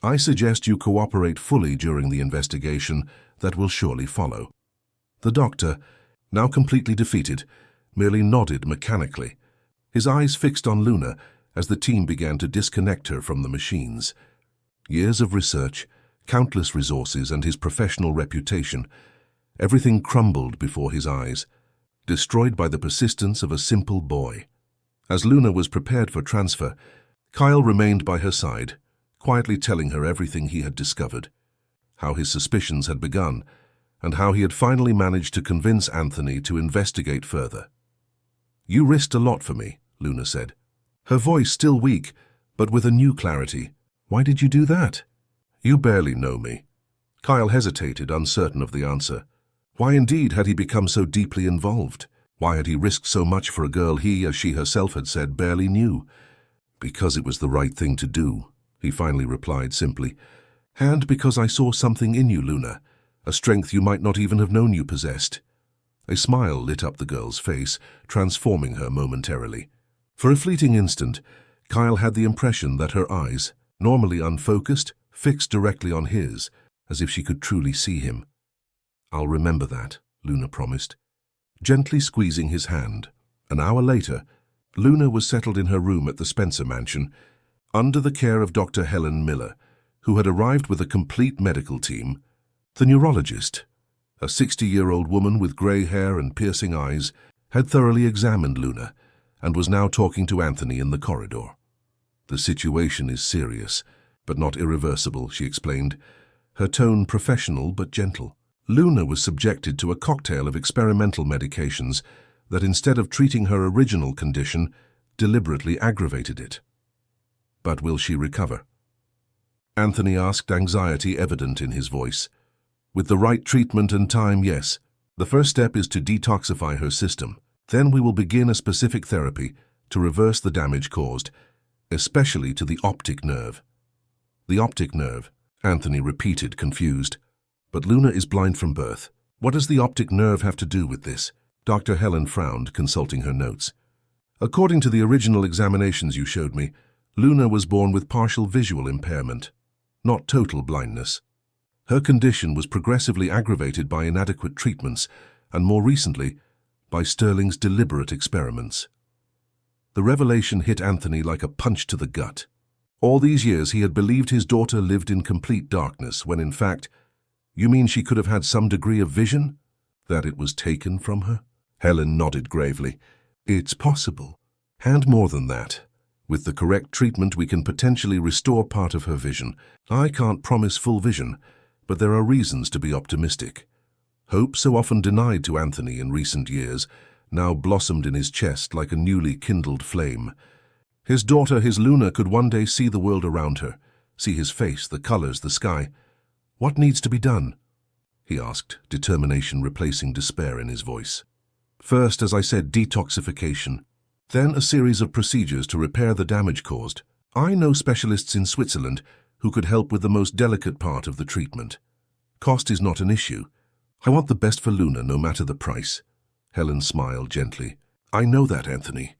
I suggest you cooperate fully during the investigation that will surely follow." The doctor, now completely defeated, merely nodded mechanically, his eyes fixed on Luna as the team began to disconnect her from the machines. Years of research, countless resources, and his professional reputation, everything crumbled before his eyes, destroyed by the persistence of a simple boy. As Luna was prepared for transfer, Kyle remained by her side, quietly telling her everything he had discovered, how his suspicions had begun, and how he had finally managed to convince Anthony to investigate further. "You risked a lot for me," Luna said, her voice still weak, but with a new clarity. "Why did you do that?" "You barely know me." Kyle hesitated, uncertain of the answer. Why indeed had he become so deeply involved? Why had he risked so much for a girl he, as she herself had said, barely knew? "Because it was the right thing to do," he finally replied simply. "And because I saw something in you, Luna, a strength you might not even have known you possessed." A smile lit up the girl's face, transforming her momentarily. For a fleeting instant, Kyle had the impression that her eyes, normally unfocused, fixed directly on his, as if she could truly see him. "I'll remember that," Luna promised, gently squeezing his hand. An hour later, Luna was settled in her room at the Spencer mansion, under the care of Dr. Helen Miller, who had arrived with a complete medical team. The neurologist, a 60-year-old woman with gray hair and piercing eyes, had thoroughly examined Luna and was now talking to Anthony in the corridor. "The situation is serious, but not irreversible," she explained, her tone professional but gentle. Luna was subjected to a cocktail of experimental medications that, instead of treating her original condition, deliberately aggravated it. "But will she recover?" Anthony asked, anxiety evident in his voice. "With the right treatment and time, yes. The first step is to detoxify her system. Then we will begin a specific therapy to reverse the damage caused, especially to the optic nerve." "The optic nerve," Anthony repeated, confused. "But Luna is blind from birth. What does the optic nerve have to do with this?" Dr. Helen frowned, consulting her notes. "According to the original examinations you showed me, Luna was born with partial visual impairment, not total blindness. Her condition was progressively aggravated by inadequate treatments and, more recently, by Sterling's deliberate experiments." The revelation hit Anthony like a punch to the gut. All these years he had believed his daughter lived in complete darkness, when in fact, "You mean she could have had some degree of vision? That it was taken from her?" Helen nodded gravely. "It's possible. And more than that. With the correct treatment, we can potentially restore part of her vision. I can't promise full vision, but there are reasons to be optimistic." Hope, so often denied to Anthony in recent years, now blossomed in his chest like a newly kindled flame. His daughter, his Luna, could one day see the world around her, See his face, the colors, the sky. "What needs to be done?" he asked, determination replacing despair in his voice. "First, as I said, detoxification. Then a series of procedures to repair the damage caused. I know specialists in Switzerland who could help with the most delicate part of the treatment. Cost is not an issue. I want the best for Luna, no matter the price." Helen smiled gently. "I know that, Anthony.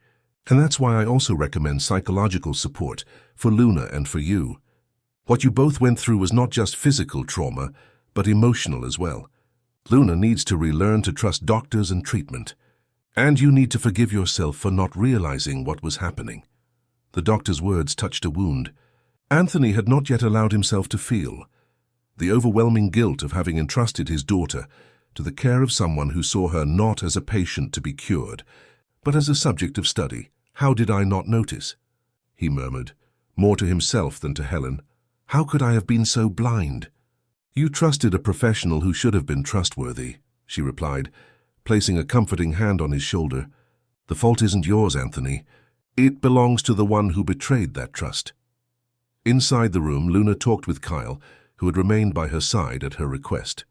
And that's why I also recommend psychological support for Luna and for you. What you both went through was not just physical trauma, but emotional as well. Luna needs to relearn to trust doctors and treatment. And you need to forgive yourself for not realizing what was happening." The doctor's words touched a wound Anthony had not yet allowed himself to feel. The overwhelming guilt of having entrusted his daughter to the care of someone who saw her not as a patient to be cured, but as a subject of study. "How did I not notice?" he murmured, more to himself than to Helen. "How could I have been so blind?" "You trusted a professional who should have been trustworthy," she replied, placing a comforting hand on his shoulder. "The fault isn't yours, Anthony. It belongs to the one who betrayed that trust." Inside the room, Luna talked with Kyle, who had remained by her side at her request.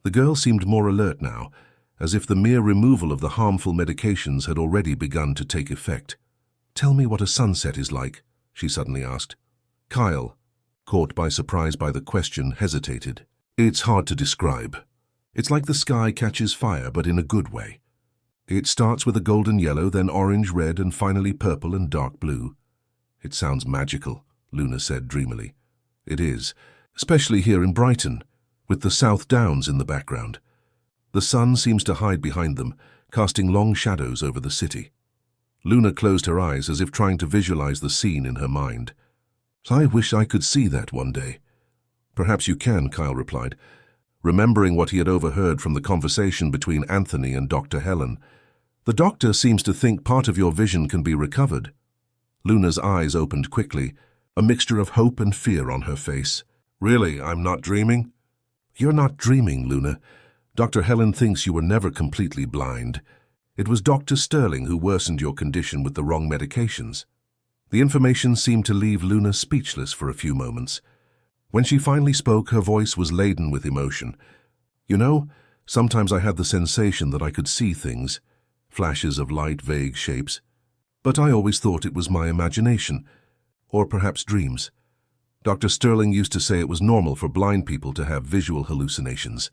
The girl seemed more alert now, as if the mere removal of the harmful medications had already begun to take effect. "Tell me what a sunset is like," she suddenly asked. Kyle, caught by surprise by the question, hesitated. "It's hard to describe. It's like the sky catches fire, but in a good way. It starts with a golden yellow, then orange, red, and finally purple and dark blue." "It sounds magical," Luna said dreamily. "It is, especially here in Brighton, with the South Downs in the background. The sun seems to hide behind them, casting long shadows over the city." Luna closed her eyes as if trying to visualize the scene in her mind. "I wish I could see that one day." "Perhaps you can," Kyle replied, remembering what he had overheard from the conversation between Anthony and Dr. Helen. "The doctor seems to think part of your vision can be recovered." Luna's eyes opened quickly, a mixture of hope and fear on her face. "Really, I'm not dreaming?" "You're not dreaming, Luna. Dr. Helen thinks you were never completely blind. It was Dr. Sterling who worsened your condition with the wrong medications." The information seemed to leave Luna speechless for a few moments. When she finally spoke, her voice was laden with emotion. "You know, sometimes I had the sensation that I could see things, flashes of light, vague shapes. But I always thought it was my imagination, or perhaps dreams. Dr. Sterling used to say it was normal for blind people to have visual hallucinations.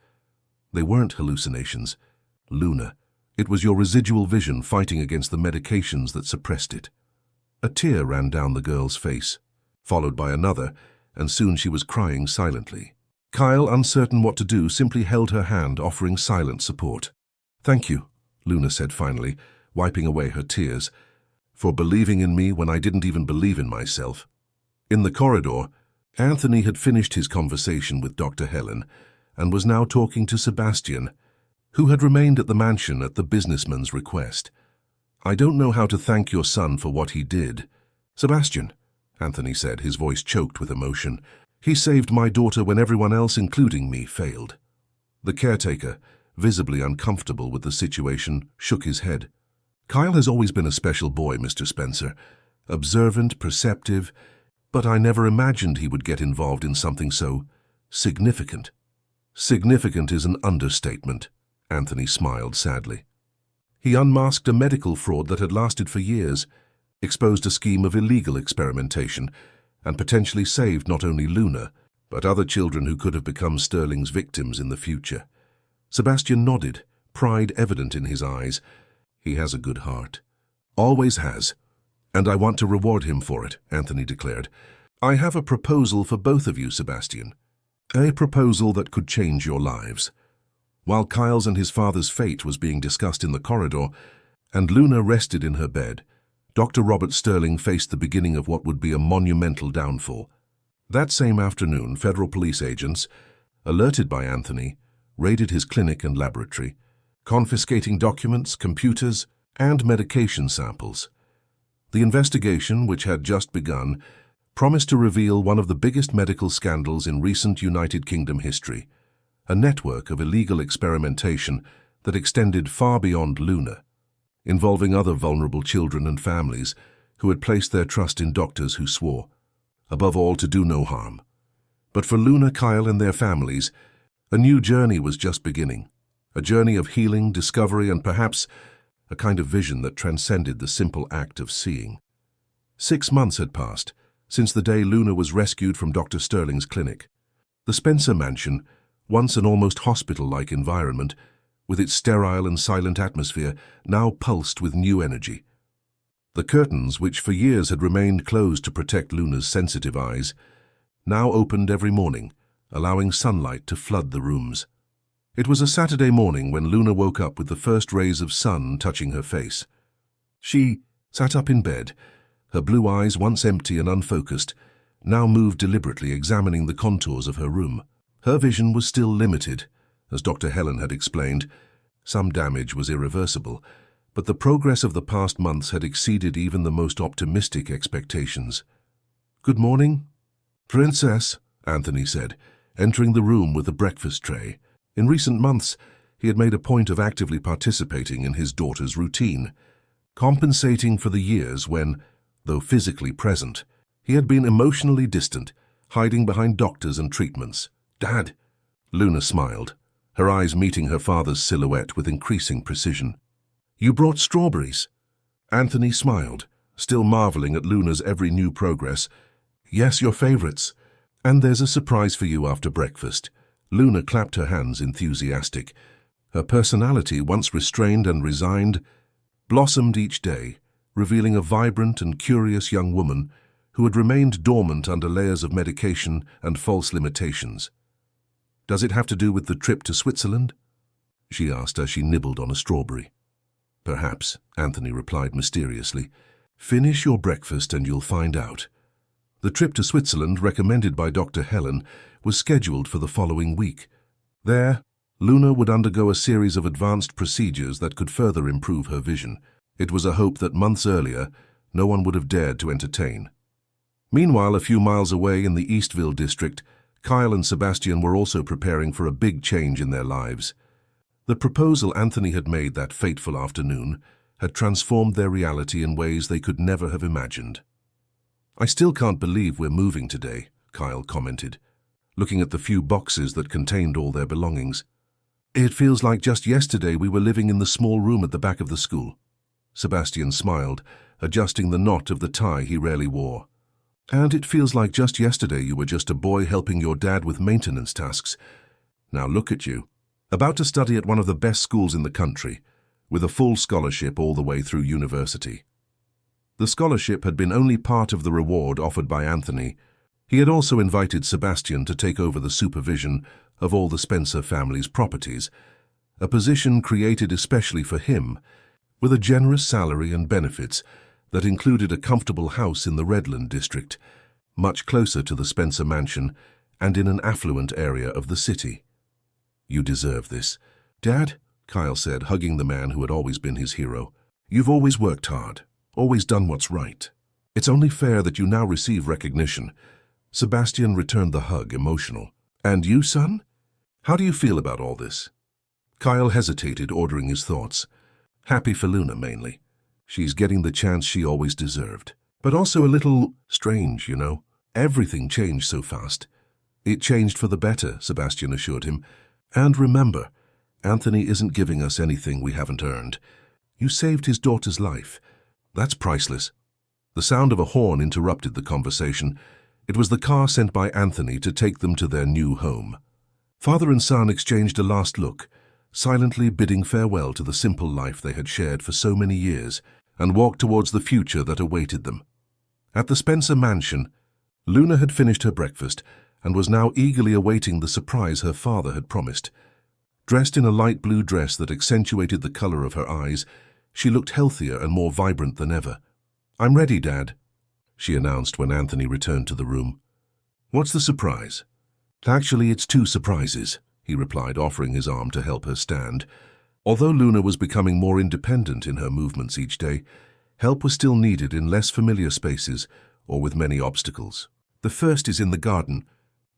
They weren't hallucinations, Luna. It was your residual vision fighting against the medications that suppressed it." A tear ran down the girl's face, followed by another, and soon she was crying silently. Kyle, uncertain what to do, simply held her hand, offering silent support. "Thank you," Luna said finally, wiping away her tears, "for believing in me when I didn't even believe in myself." In the corridor, Anthony had finished his conversation with Dr. Helen and was now talking to Sebastian, who had remained at the mansion at the businessman's request. "I don't know how to thank your son for what he did." "Sebastian," Anthony said, his voice choked with emotion, "he saved my daughter when everyone else, including me, failed." The caretaker, visibly uncomfortable with the situation, shook his head. "Kyle has always been a special boy, Mr. Spencer. Observant, perceptive, but I never imagined he would get involved in something so significant." "Significant is an understatement," Anthony smiled sadly. "He unmasked a medical fraud that had lasted for years, exposed a scheme of illegal experimentation, and potentially saved not only Luna, but other children who could have become Sterling's victims in the future." Sebastian nodded, pride evident in his eyes. "He has a good heart. Always has. And I want to reward him for it," Anthony declared. "I have a proposal for both of you, Sebastian. A proposal that could change your lives." While Kyle's and his father's fate was being discussed in the corridor, and Luna rested in her bed, Dr. Robert Sterling faced the beginning of what would be a monumental downfall. That same afternoon, federal police agents, alerted by Anthony, raided his clinic and laboratory, confiscating documents, computers, and medication samples. The investigation, which had just begun, promised to reveal one of the biggest medical scandals in recent United Kingdom history, a network of illegal experimentation that extended far beyond Luna, involving other vulnerable children and families who had placed their trust in doctors who swore, above all to do no harm. But for Luna, Kyle, and their families, a new journey was just beginning. A journey of healing, discovery, and perhaps a kind of vision that transcended the simple act of seeing. 6 months had passed since the day Luna was rescued from Dr. Sterling's clinic. The Spencer mansion, once an almost hospital-like environment, with its sterile and silent atmosphere, now pulsed with new energy. The curtains, which for years had remained closed to protect Luna's sensitive eyes, now opened every morning, allowing sunlight to flood the rooms. It was a Saturday morning when Luna woke up with the first rays of sun touching her face. She sat up in bed, her blue eyes, once empty and unfocused, now moved deliberately, examining the contours of her room. Her vision was still limited, as Dr. Helen had explained. Some damage was irreversible, but the progress of the past months had exceeded even the most optimistic expectations. "Good morning, Princess," Anthony said, entering the room with a breakfast tray. In recent months, he had made a point of actively participating in his daughter's routine, compensating for the years when, though physically present, he had been emotionally distant, hiding behind doctors and treatments. "Dad," Luna smiled, her eyes meeting her father's silhouette with increasing precision. "You brought strawberries." Anthony smiled, still marveling at Luna's every new progress. "Yes, your favorites. And there's a surprise for you after breakfast." Luna clapped her hands, enthusiastic. Her personality, once restrained and resigned, blossomed each day, revealing a vibrant and curious young woman who had remained dormant under layers of medication and false limitations. "Does it have to do with the trip to Switzerland?" she asked as she nibbled on a strawberry. "Perhaps," Anthony replied mysteriously. "Finish your breakfast and you'll find out." The trip to Switzerland, recommended by Dr. Helen, was scheduled for the following week. There, Luna would undergo a series of advanced procedures that could further improve her vision. It was a hope that months earlier, no one would have dared to entertain. Meanwhile, a few miles away in the Eastville district, Kyle and Sebastian were also preparing for a big change in their lives. The proposal Anthony had made that fateful afternoon had transformed their reality in ways they could never have imagined. "I still can't believe we're moving today," Kyle commented, looking at the few boxes that contained all their belongings. "It feels like just yesterday we were living in the small room at the back of the school." Sebastian smiled, adjusting the knot of the tie he rarely wore. "And it feels like just yesterday you were just a boy helping your dad with maintenance tasks. Now look at you, about to study at one of the best schools in the country, with a full scholarship all the way through university." The scholarship had been only part of the reward offered by Anthony. He had also invited Sebastian to take over the supervision of all the Spencer family's properties, a position created especially for him, with a generous salary and benefits that included a comfortable house in the Redland district, much closer to the Spencer mansion and in an affluent area of the city. "You deserve this, Dad," Kyle said, hugging the man who had always been his hero. "You've always worked hard, always done what's right. It's only fair that you now receive recognition." Sebastian returned the hug, emotional. "And you, son? How do you feel about all this?" Kyle hesitated, ordering his thoughts. Happy for Luna, mainly. She's getting the chance she always deserved. But also a little strange, you know. Everything changed so fast. "It changed for the better," Sebastian assured him. "And remember, Anthony isn't giving us anything we haven't earned. You saved his daughter's life. That's priceless." The sound of a horn interrupted the conversation. It was the car sent by Anthony to take them to their new home. Father and son exchanged a last look, silently bidding farewell to the simple life they had shared for so many years, and walked towards the future that awaited them. At the Spencer mansion, Luna had finished her breakfast and was now eagerly awaiting the surprise her father had promised. Dressed in a light blue dress that accentuated the color of her eyes, she looked healthier and more vibrant than ever. "I'm ready, Dad," she announced when Anthony returned to the room. "What's the surprise?" "Actually, it's 2 surprises," he replied, offering his arm to help her stand. Although Luna was becoming more independent in her movements each day, help was still needed in less familiar spaces or with many obstacles. "The first is in the garden.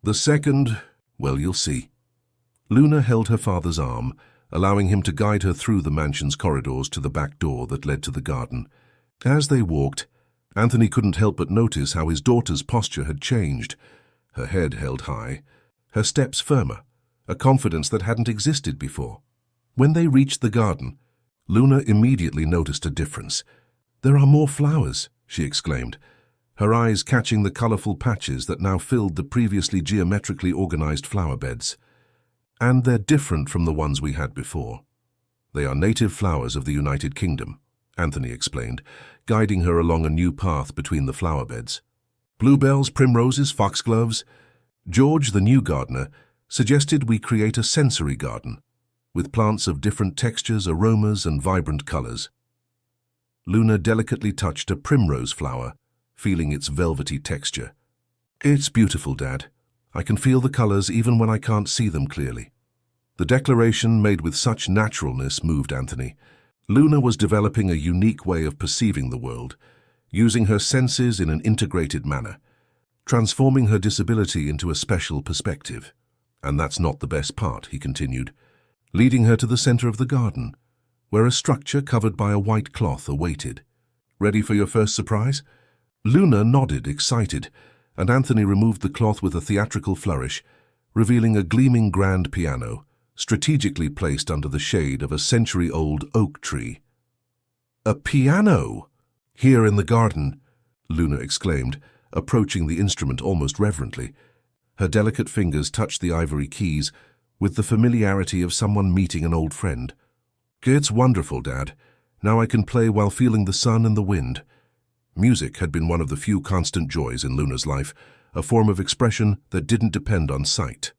The second, well, you'll see." Luna held her father's arm, allowing him to guide her through the mansion's corridors to the back door that led to the garden. As they walked, Anthony couldn't help but notice how his daughter's posture had changed. Her head held high, her steps firmer, a confidence that hadn't existed before. When they reached the garden, Luna immediately noticed a difference. "There are more flowers," she exclaimed, her eyes catching the colorful patches that now filled the previously geometrically organized flower beds. "And they're different from the ones we had before. They are native flowers of the United Kingdom," Anthony explained, guiding her along a new path between the flower beds. "Bluebells, primroses, foxgloves." George, the new gardener, suggested we create a sensory garden, with plants of different textures, aromas, and vibrant colors. Luna delicately touched a primrose flower, feeling its velvety texture. "It's beautiful, Dad. I can feel the colors even when I can't see them clearly." The declaration, made with such naturalness, moved Anthony. Luna was developing a unique way of perceiving the world, using her senses in an integrated manner, transforming her disability into a special perspective. "And that's not the best part," he continued, leading her to the center of the garden, where a structure covered by a white cloth awaited. "Ready for your first surprise?" Luna nodded, excited, and Anthony removed the cloth with a theatrical flourish, revealing a gleaming grand piano, strategically placed under the shade of a century-old oak tree. "A piano! Here in the garden!" Luna exclaimed, approaching the instrument almost reverently. Her delicate fingers touched the ivory keys with the familiarity of someone meeting an old friend. "It's wonderful, Dad. Now I can play while feeling the sun and the wind." Music had been one of the few constant joys in Luna's life, a form of expression that didn't depend on sight.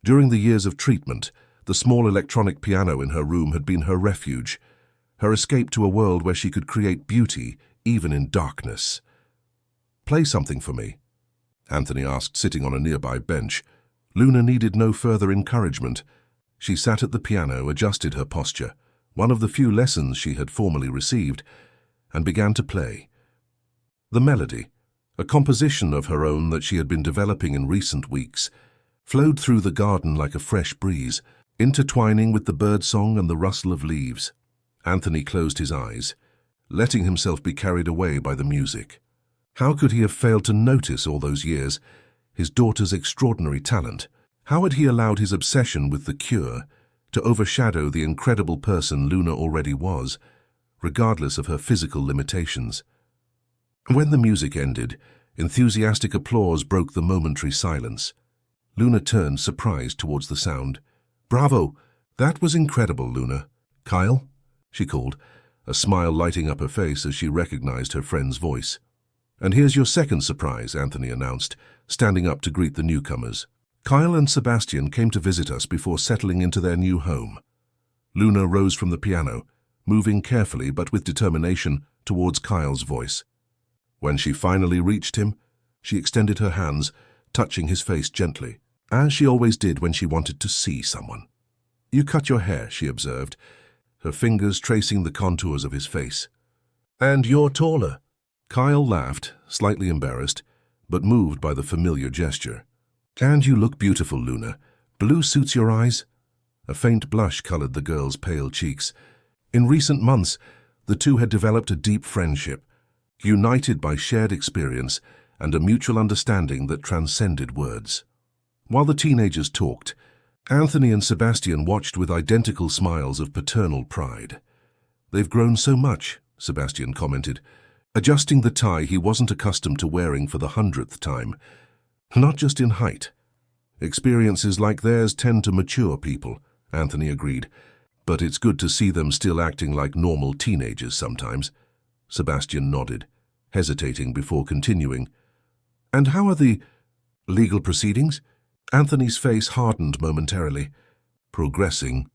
During the years of treatment, the small electronic piano in her room had been her refuge, her escape to a world where she could create beauty even in darkness. "Play something for me," Anthony asked, sitting on a nearby bench. Luna needed no further encouragement. She sat at the piano, adjusted her posture, one of the few lessons she had formally received, and began to play. The melody, a composition of her own that she had been developing in recent weeks, flowed through the garden like a fresh breeze, intertwining with the birdsong and the rustle of leaves. Anthony closed his eyes, letting himself be carried away by the music. How could he have failed to notice all those years his daughter's extraordinary talent? How had he allowed his obsession with the cure to overshadow the incredible person Luna already was, regardless of her physical limitations? When the music ended, enthusiastic applause broke the momentary silence. Luna turned, surprised, towards the sound. "Bravo! That was incredible, Luna." "Kyle?" she called, a smile lighting up her face as she recognized her friend's voice. "And here's your second surprise," Anthony announced, standing up to greet the newcomers. "Kyle and Sebastian came to visit us before settling into their new home." Luna rose from the piano, moving carefully but with determination towards Kyle's voice. When she finally reached him, she extended her hands, touching his face gently, as she always did when she wanted to see someone. "You cut your hair," she observed, her fingers tracing the contours of his face. "And you're taller." Kyle laughed, slightly embarrassed, but moved by the familiar gesture. "And you look beautiful, Luna. Blue suits your eyes." A faint blush colored the girl's pale cheeks. In recent months, the two had developed a deep friendship, united by shared experience and a mutual understanding that transcended words. While the teenagers talked, Anthony and Sebastian watched with identical smiles of paternal pride. "They've grown so much," Sebastian commented, adjusting the tie he wasn't accustomed to wearing for the 100th time. "Not just in height. Experiences like theirs tend to mature people," Anthony agreed, "but it's good to see them still acting like normal teenagers sometimes." Sebastian nodded, hesitating before continuing. "And how are the legal proceedings?" Anthony's face hardened momentarily. "Progressing.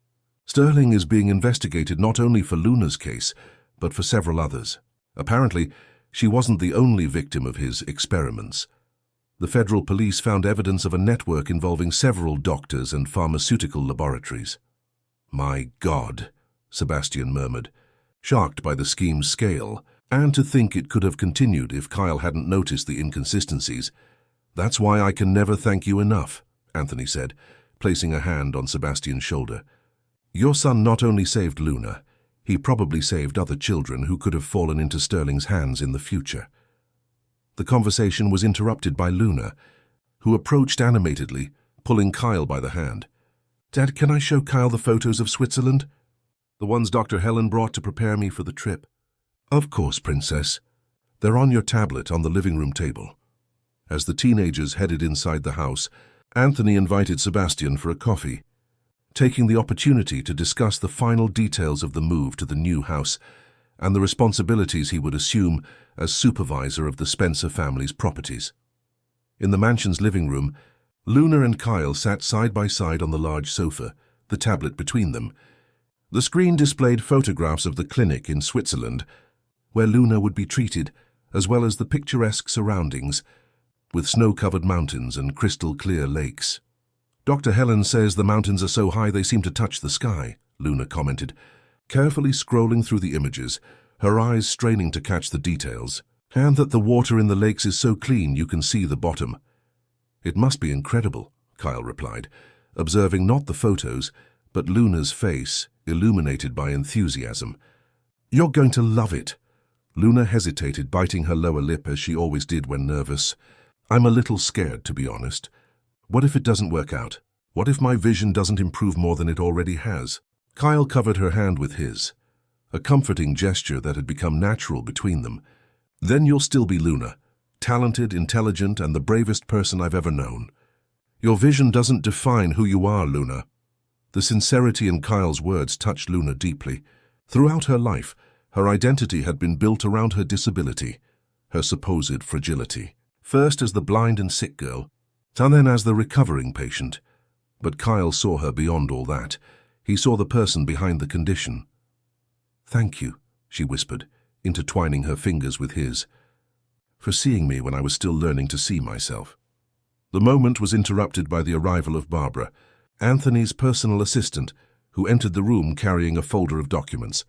Sterling is being investigated not only for Luna's case, but for several others. Apparently, she wasn't the only victim of his experiments. The federal police found evidence of a network involving several doctors and pharmaceutical laboratories." "My God," Sebastian murmured, shocked by the scheme's scale, and to think it could have continued if Kyle hadn't noticed the inconsistencies. "That's why I can never thank you enough," Anthony said, placing a hand on Sebastian's shoulder. "Your son not only saved Luna, He probably saved other children who could have fallen into Sterling's hands in the future. The conversation was interrupted by Luna, who approached animatedly, pulling Kyle by the hand. "Dad, can I show Kyle the photos of Switzerland? The ones Dr. Helen brought to prepare me for the trip." "Of course, Princess. They're on your tablet on the living room table." As the teenagers headed inside the house, Anthony invited Sebastian for a coffee, taking the opportunity to discuss the final details of the move to the new house and the responsibilities he would assume as supervisor of the Spencer family's properties. In the mansion's living room, Luna and Kyle sat side by side on the large sofa, the tablet between them. The screen displayed photographs of the clinic in Switzerland, where Luna would be treated, as well as the picturesque surroundings, with snow-covered mountains and crystal-clear lakes. "Dr. Helen says the mountains are so high they seem to touch the sky," Luna commented, carefully scrolling through the images, her eyes straining to catch the details, "and that the water in the lakes is so clean you can see the bottom." "It must be incredible," Kyle replied, observing not the photos, but Luna's face, illuminated by enthusiasm. "You're going to love it." Luna hesitated, biting her lower lip as she always did when nervous. "I'm a little scared, to be honest. What if it doesn't work out? What if my vision doesn't improve more than it already has?" Kyle covered her hand with his, a comforting gesture that had become natural between them. "Then you'll still be Luna, talented, intelligent, and the bravest person I've ever known. Your vision doesn't define who you are, Luna." The sincerity in Kyle's words touched Luna deeply. Throughout her life, her identity had been built around her disability, her supposed fragility. First as the blind and sick girl, and then as the recovering patient. But Kyle saw her beyond all that. He saw the person behind the condition. "Thank you," she whispered, intertwining her fingers with his, "for seeing me when I was still learning to see myself." The moment was interrupted by the arrival of Barbara, Anthony's personal assistant, who entered the room carrying a folder of documents.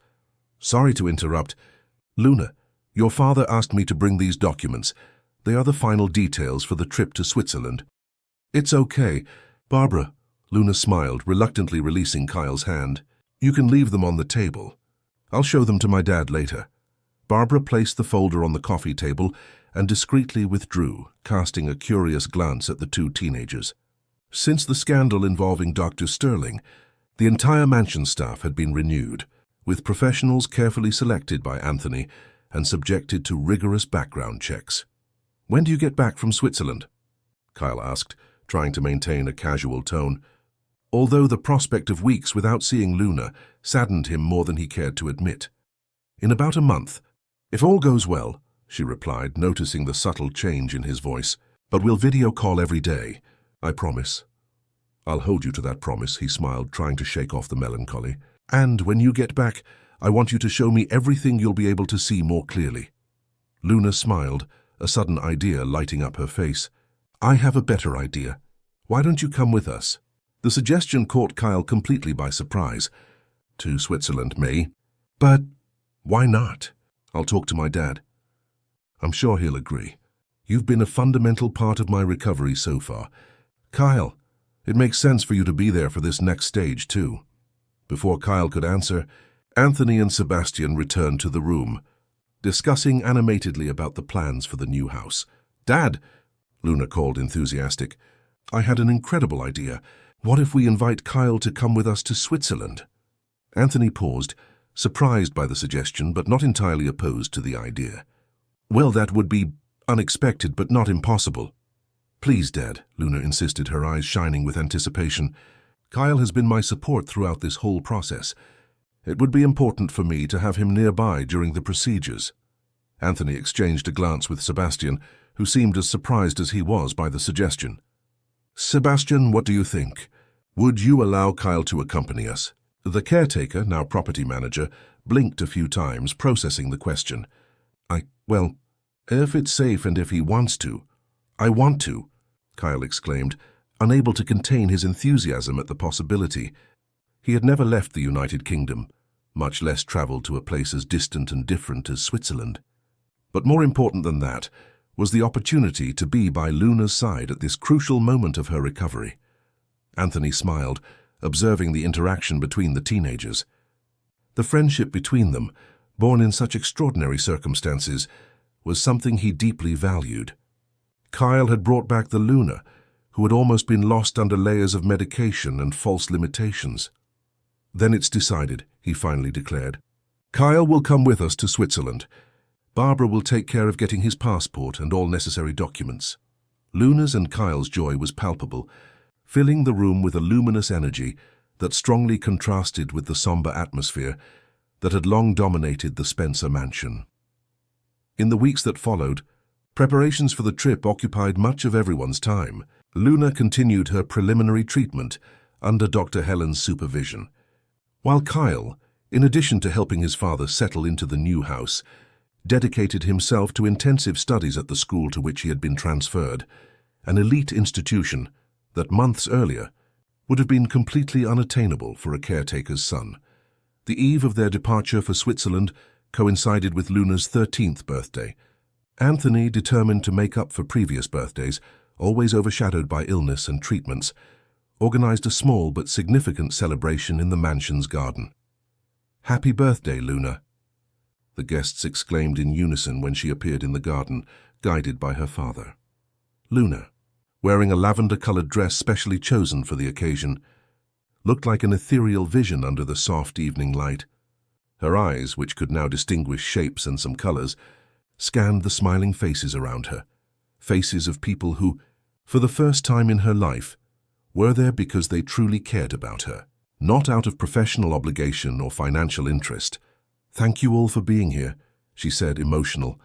"Sorry to interrupt. Luna, your father asked me to bring these documents. They are the final details for the trip to Switzerland." "It's okay, Barbara," Luna smiled, reluctantly releasing Kyle's hand. "You can leave them on the table. I'll show them to my dad later." Barbara placed the folder on the coffee table and discreetly withdrew, casting a curious glance at the two teenagers. Since the scandal involving Dr. Sterling, the entire mansion staff had been renewed, with professionals carefully selected by Anthony and subjected to rigorous background checks. "When do you get back from Switzerland?" Kyle asked, trying to maintain a casual tone, although the prospect of weeks without seeing Luna saddened him more than he cared to admit. "In about a month. If all goes well," she replied, noticing the subtle change in his voice. "But we'll video call every day. I promise." "I'll hold you to that promise," he smiled, trying to shake off the melancholy. "And when you get back, I want you to show me everything you'll be able to see more clearly." Luna smiled, a sudden idea lighting up her face. "I have a better idea. Why don't you come with us?" The suggestion caught Kyle completely by surprise. "To Switzerland, me? But why not? I'll talk to my dad. I'm sure he'll agree. You've been a fundamental part of my recovery so far. Kyle, it makes sense for you to be there for this next stage, too." Before Kyle could answer, Anthony and Sebastian returned to the room, discussing animatedly about the plans for the new house. "Dad," Luna called, enthusiastic, "I had an incredible idea. What if we invite Kyle to come with us to Switzerland?" Anthony paused, surprised by the suggestion but not entirely opposed to the idea. "Well, that would be unexpected but not impossible." "Please, Dad," Luna insisted, her eyes shining with anticipation. "Kyle has been my support throughout this whole process. It would be important for me to have him nearby during the procedures." Anthony exchanged a glance with Sebastian, who seemed as surprised as he was by the suggestion. "Sebastian, what do you think? Would you allow Kyle to accompany us?" The caretaker, now property manager, blinked a few times, processing the question. Well, if it's safe and if he wants to." "I want to," Kyle exclaimed, unable to contain his enthusiasm at the possibility. He had never left the United Kingdom, much less traveled to a place as distant and different as Switzerland. But more important than that was the opportunity to be by Luna's side at this crucial moment of her recovery. Anthony smiled, observing the interaction between the teenagers. The friendship between them, born in such extraordinary circumstances, was something he deeply valued. Kyle had brought back the Luna, who had almost been lost under layers of medication and false limitations. "Then it's decided," he finally declared. "Kyle will come with us to Switzerland. Barbara will take care of getting his passport and all necessary documents." Luna's and Kyle's joy was palpable, filling the room with a luminous energy that strongly contrasted with the somber atmosphere that had long dominated the Spencer mansion. In the weeks that followed, preparations for the trip occupied much of everyone's time. Luna continued her preliminary treatment under Dr. Helen's supervision, while Kyle, in addition to helping his father settle into the new house, dedicated himself to intensive studies at the school to which he had been transferred, an elite institution that months earlier would have been completely unattainable for a caretaker's son. The eve of their departure for Switzerland coincided with Luna's 13th birthday. Anthony, determined to make up for previous birthdays, always overshadowed by illness and treatments, organized a small but significant celebration in the mansion's garden. "Happy birthday, Luna," the guests exclaimed in unison when she appeared in the garden, guided by her father. Luna, wearing a lavender-colored dress specially chosen for the occasion, looked like an ethereal vision under the soft evening light. Her eyes, which could now distinguish shapes and some colors, scanned the smiling faces around her, faces of people who, for the first time in her life, were there because they truly cared about her, not out of professional obligation or financial interest. "Thank you all for being here," she said, emotional.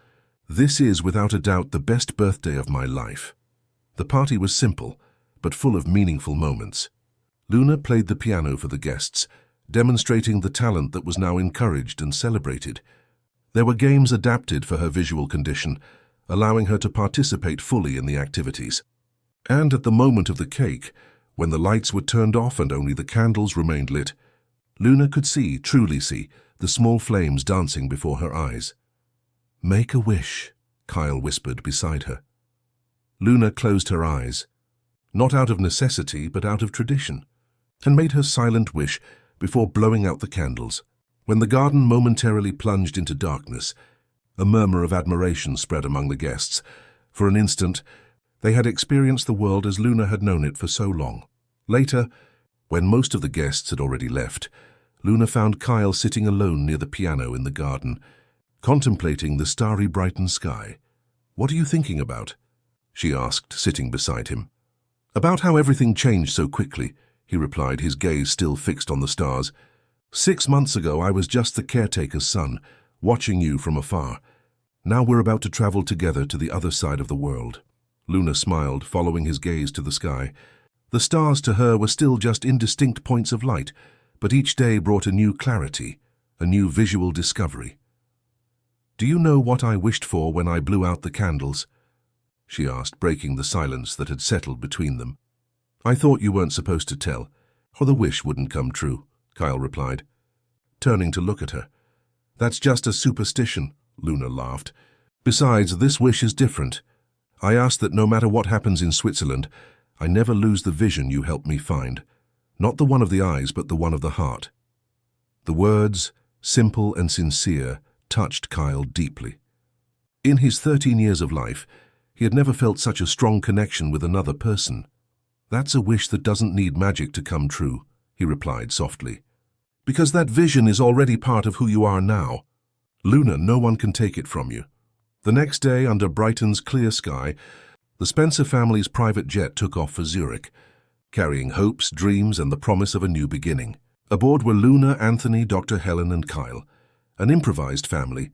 "This is, without a doubt, the best birthday of my life." The party was simple, but full of meaningful moments. Luna played the piano for the guests, demonstrating the talent that was now encouraged and celebrated. There were games adapted for her visual condition, allowing her to participate fully in the activities. And at the moment of the cake, when the lights were turned off and only the candles remained lit, Luna could see, truly see, the small flames dancing before her eyes. "Make a wish," Kyle whispered beside her. Luna closed her eyes, not out of necessity but out of tradition, and made her silent wish before blowing out the candles. When the garden momentarily plunged into darkness, a murmur of admiration spread among the guests. For an instant, they had experienced the world as Luna had known it for so long. Later, when most of the guests had already left, Luna found Kyle sitting alone near the piano in the garden, contemplating the starry-brightened sky. "What are you thinking about?" she asked, sitting beside him. "About how everything changed so quickly," he replied, his gaze still fixed on the stars. "6 months ago, I was just the caretaker's son, watching you from afar. Now we're about to travel together to the other side of the world." Luna smiled, following his gaze to the sky. The stars to her were still just indistinct points of light, but each day brought a new clarity, a new visual discovery. "Do you know what I wished for when I blew out the candles?" she asked, breaking the silence that had settled between them. "I thought you weren't supposed to tell, or the wish wouldn't come true," Kyle replied, turning to look at her. "That's just a superstition," Luna laughed. "Besides, this wish is different. I ask that no matter what happens in Switzerland, I never lose the vision you helped me find. Not the one of the eyes, but the one of the heart." The words, simple and sincere, touched Kyle deeply. In his 13 years of life, he had never felt such a strong connection with another person. "That's a wish that doesn't need magic to come true," he replied softly. "Because that vision is already part of who you are now. Luna, no one can take it from you." The next day, under Brighton's clear sky, the Spencer family's private jet took off for Zurich, carrying hopes, dreams, and the promise of a new beginning. Aboard were Luna, Anthony, Dr. Helen, and Kyle, an improvised family,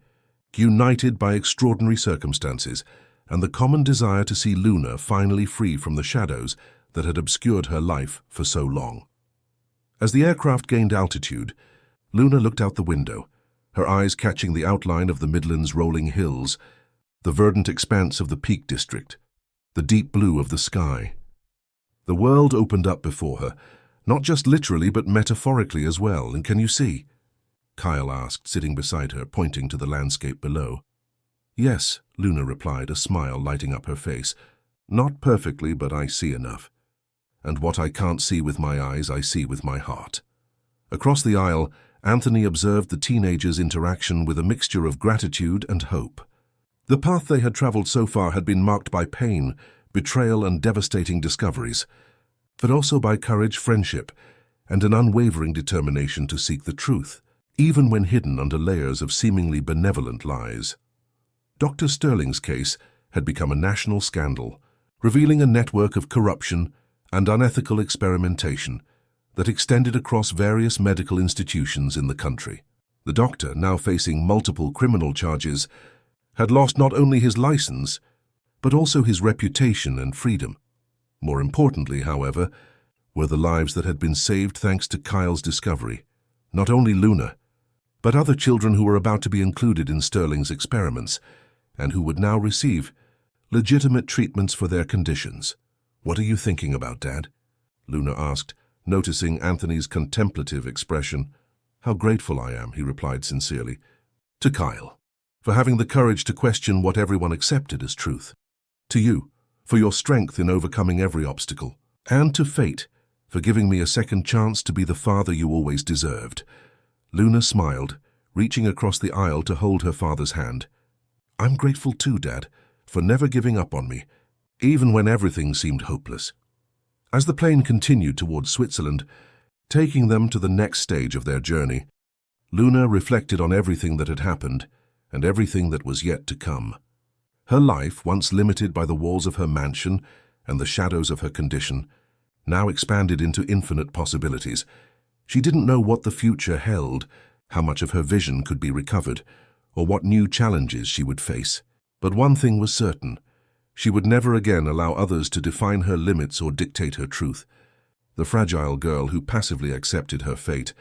united by extraordinary circumstances and the common desire to see Luna finally free from the shadows that had obscured her life for so long. As the aircraft gained altitude, Luna looked out the window, her eyes catching the outline of the Midlands' rolling hills, the verdant expanse of the Peak District, the deep blue of the sky. The world opened up before her, not just literally but metaphorically as well. "And can you see?" Kyle asked, sitting beside her, pointing to the landscape below. "Yes," Luna replied, a smile lighting up her face. "Not perfectly, but I see enough. And what I can't see with my eyes, I see with my heart." Across the aisle, Anthony observed the teenagers' interaction with a mixture of gratitude and hope. The path they had traveled so far had been marked by pain, betrayal, and devastating discoveries, but also by courage, friendship, and an unwavering determination to seek the truth, even when hidden under layers of seemingly benevolent lies. Dr. Sterling's case had become a national scandal, revealing a network of corruption and unethical experimentation that extended across various medical institutions in the country. The doctor, now facing multiple criminal charges, had lost not only his license, but also his reputation and freedom. More importantly, however, were the lives that had been saved thanks to Kyle's discovery. Not only Luna, but other children who were about to be included in Sterling's experiments, and who would now receive legitimate treatments for their conditions. "What are you thinking about, Dad?" Luna asked, noticing Anthony's contemplative expression. "How grateful I am," he replied sincerely, "to Kyle, for having the courage to question what everyone accepted as truth. To you, for your strength in overcoming every obstacle. And to fate, for giving me a second chance to be the father you always deserved." Luna smiled, reaching across the aisle to hold her father's hand. "I'm grateful too, Dad, for never giving up on me, even when everything seemed hopeless." As the plane continued towards Switzerland, taking them to the next stage of their journey, Luna reflected on everything that had happened and everything that was yet to come. Her life, once limited by the walls of her mansion and the shadows of her condition, now expanded into infinite possibilities. She didn't know what the future held, how much of her vision could be recovered, or what new challenges she would face. But one thing was certain: she would never again allow others to define her limits or dictate her truth. The fragile girl who passively accepted her fate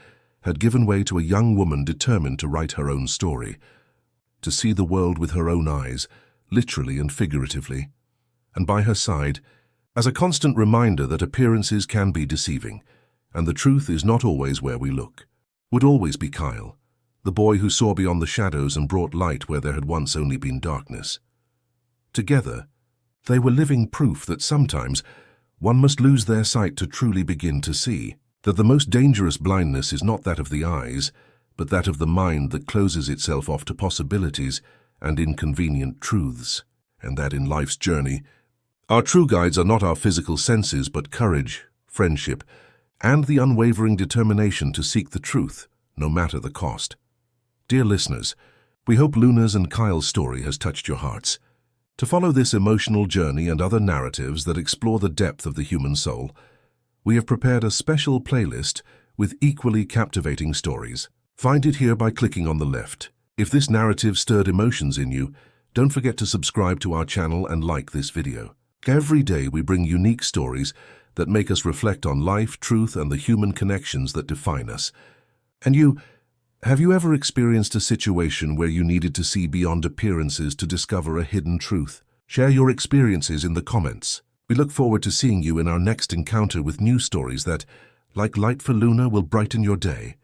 had given way to a young woman determined to write her own story, to see the world with her own eyes, literally and figuratively. And by her side, as a constant reminder that appearances can be deceiving, and the truth is not always where we look, would always be Kyle, the boy who saw beyond the shadows and brought light where there had once only been darkness. Together, they were living proof that sometimes one must lose their sight to truly begin to see, that the most dangerous blindness is not that of the eyes, but that of the mind that closes itself off to possibilities and inconvenient truths, and that in life's journey, our true guides are not our physical senses, but courage, friendship, and the unwavering determination to seek the truth, no matter the cost. Dear listeners, we hope Luna's and Kyle's story has touched your hearts. To follow this emotional journey and other narratives that explore the depth of the human soul, we have prepared a special playlist with equally captivating stories. Find it here by clicking on the left. If this narrative stirred emotions in you, don't forget to subscribe to our channel and like this video. Every day we bring unique stories that make us reflect on life, truth, and the human connections that define us. And have you ever experienced a situation where you needed to see beyond appearances to discover a hidden truth? Share your experiences in the comments. We look forward to seeing you in our next encounter with new stories that, like light for Luna, will brighten your day.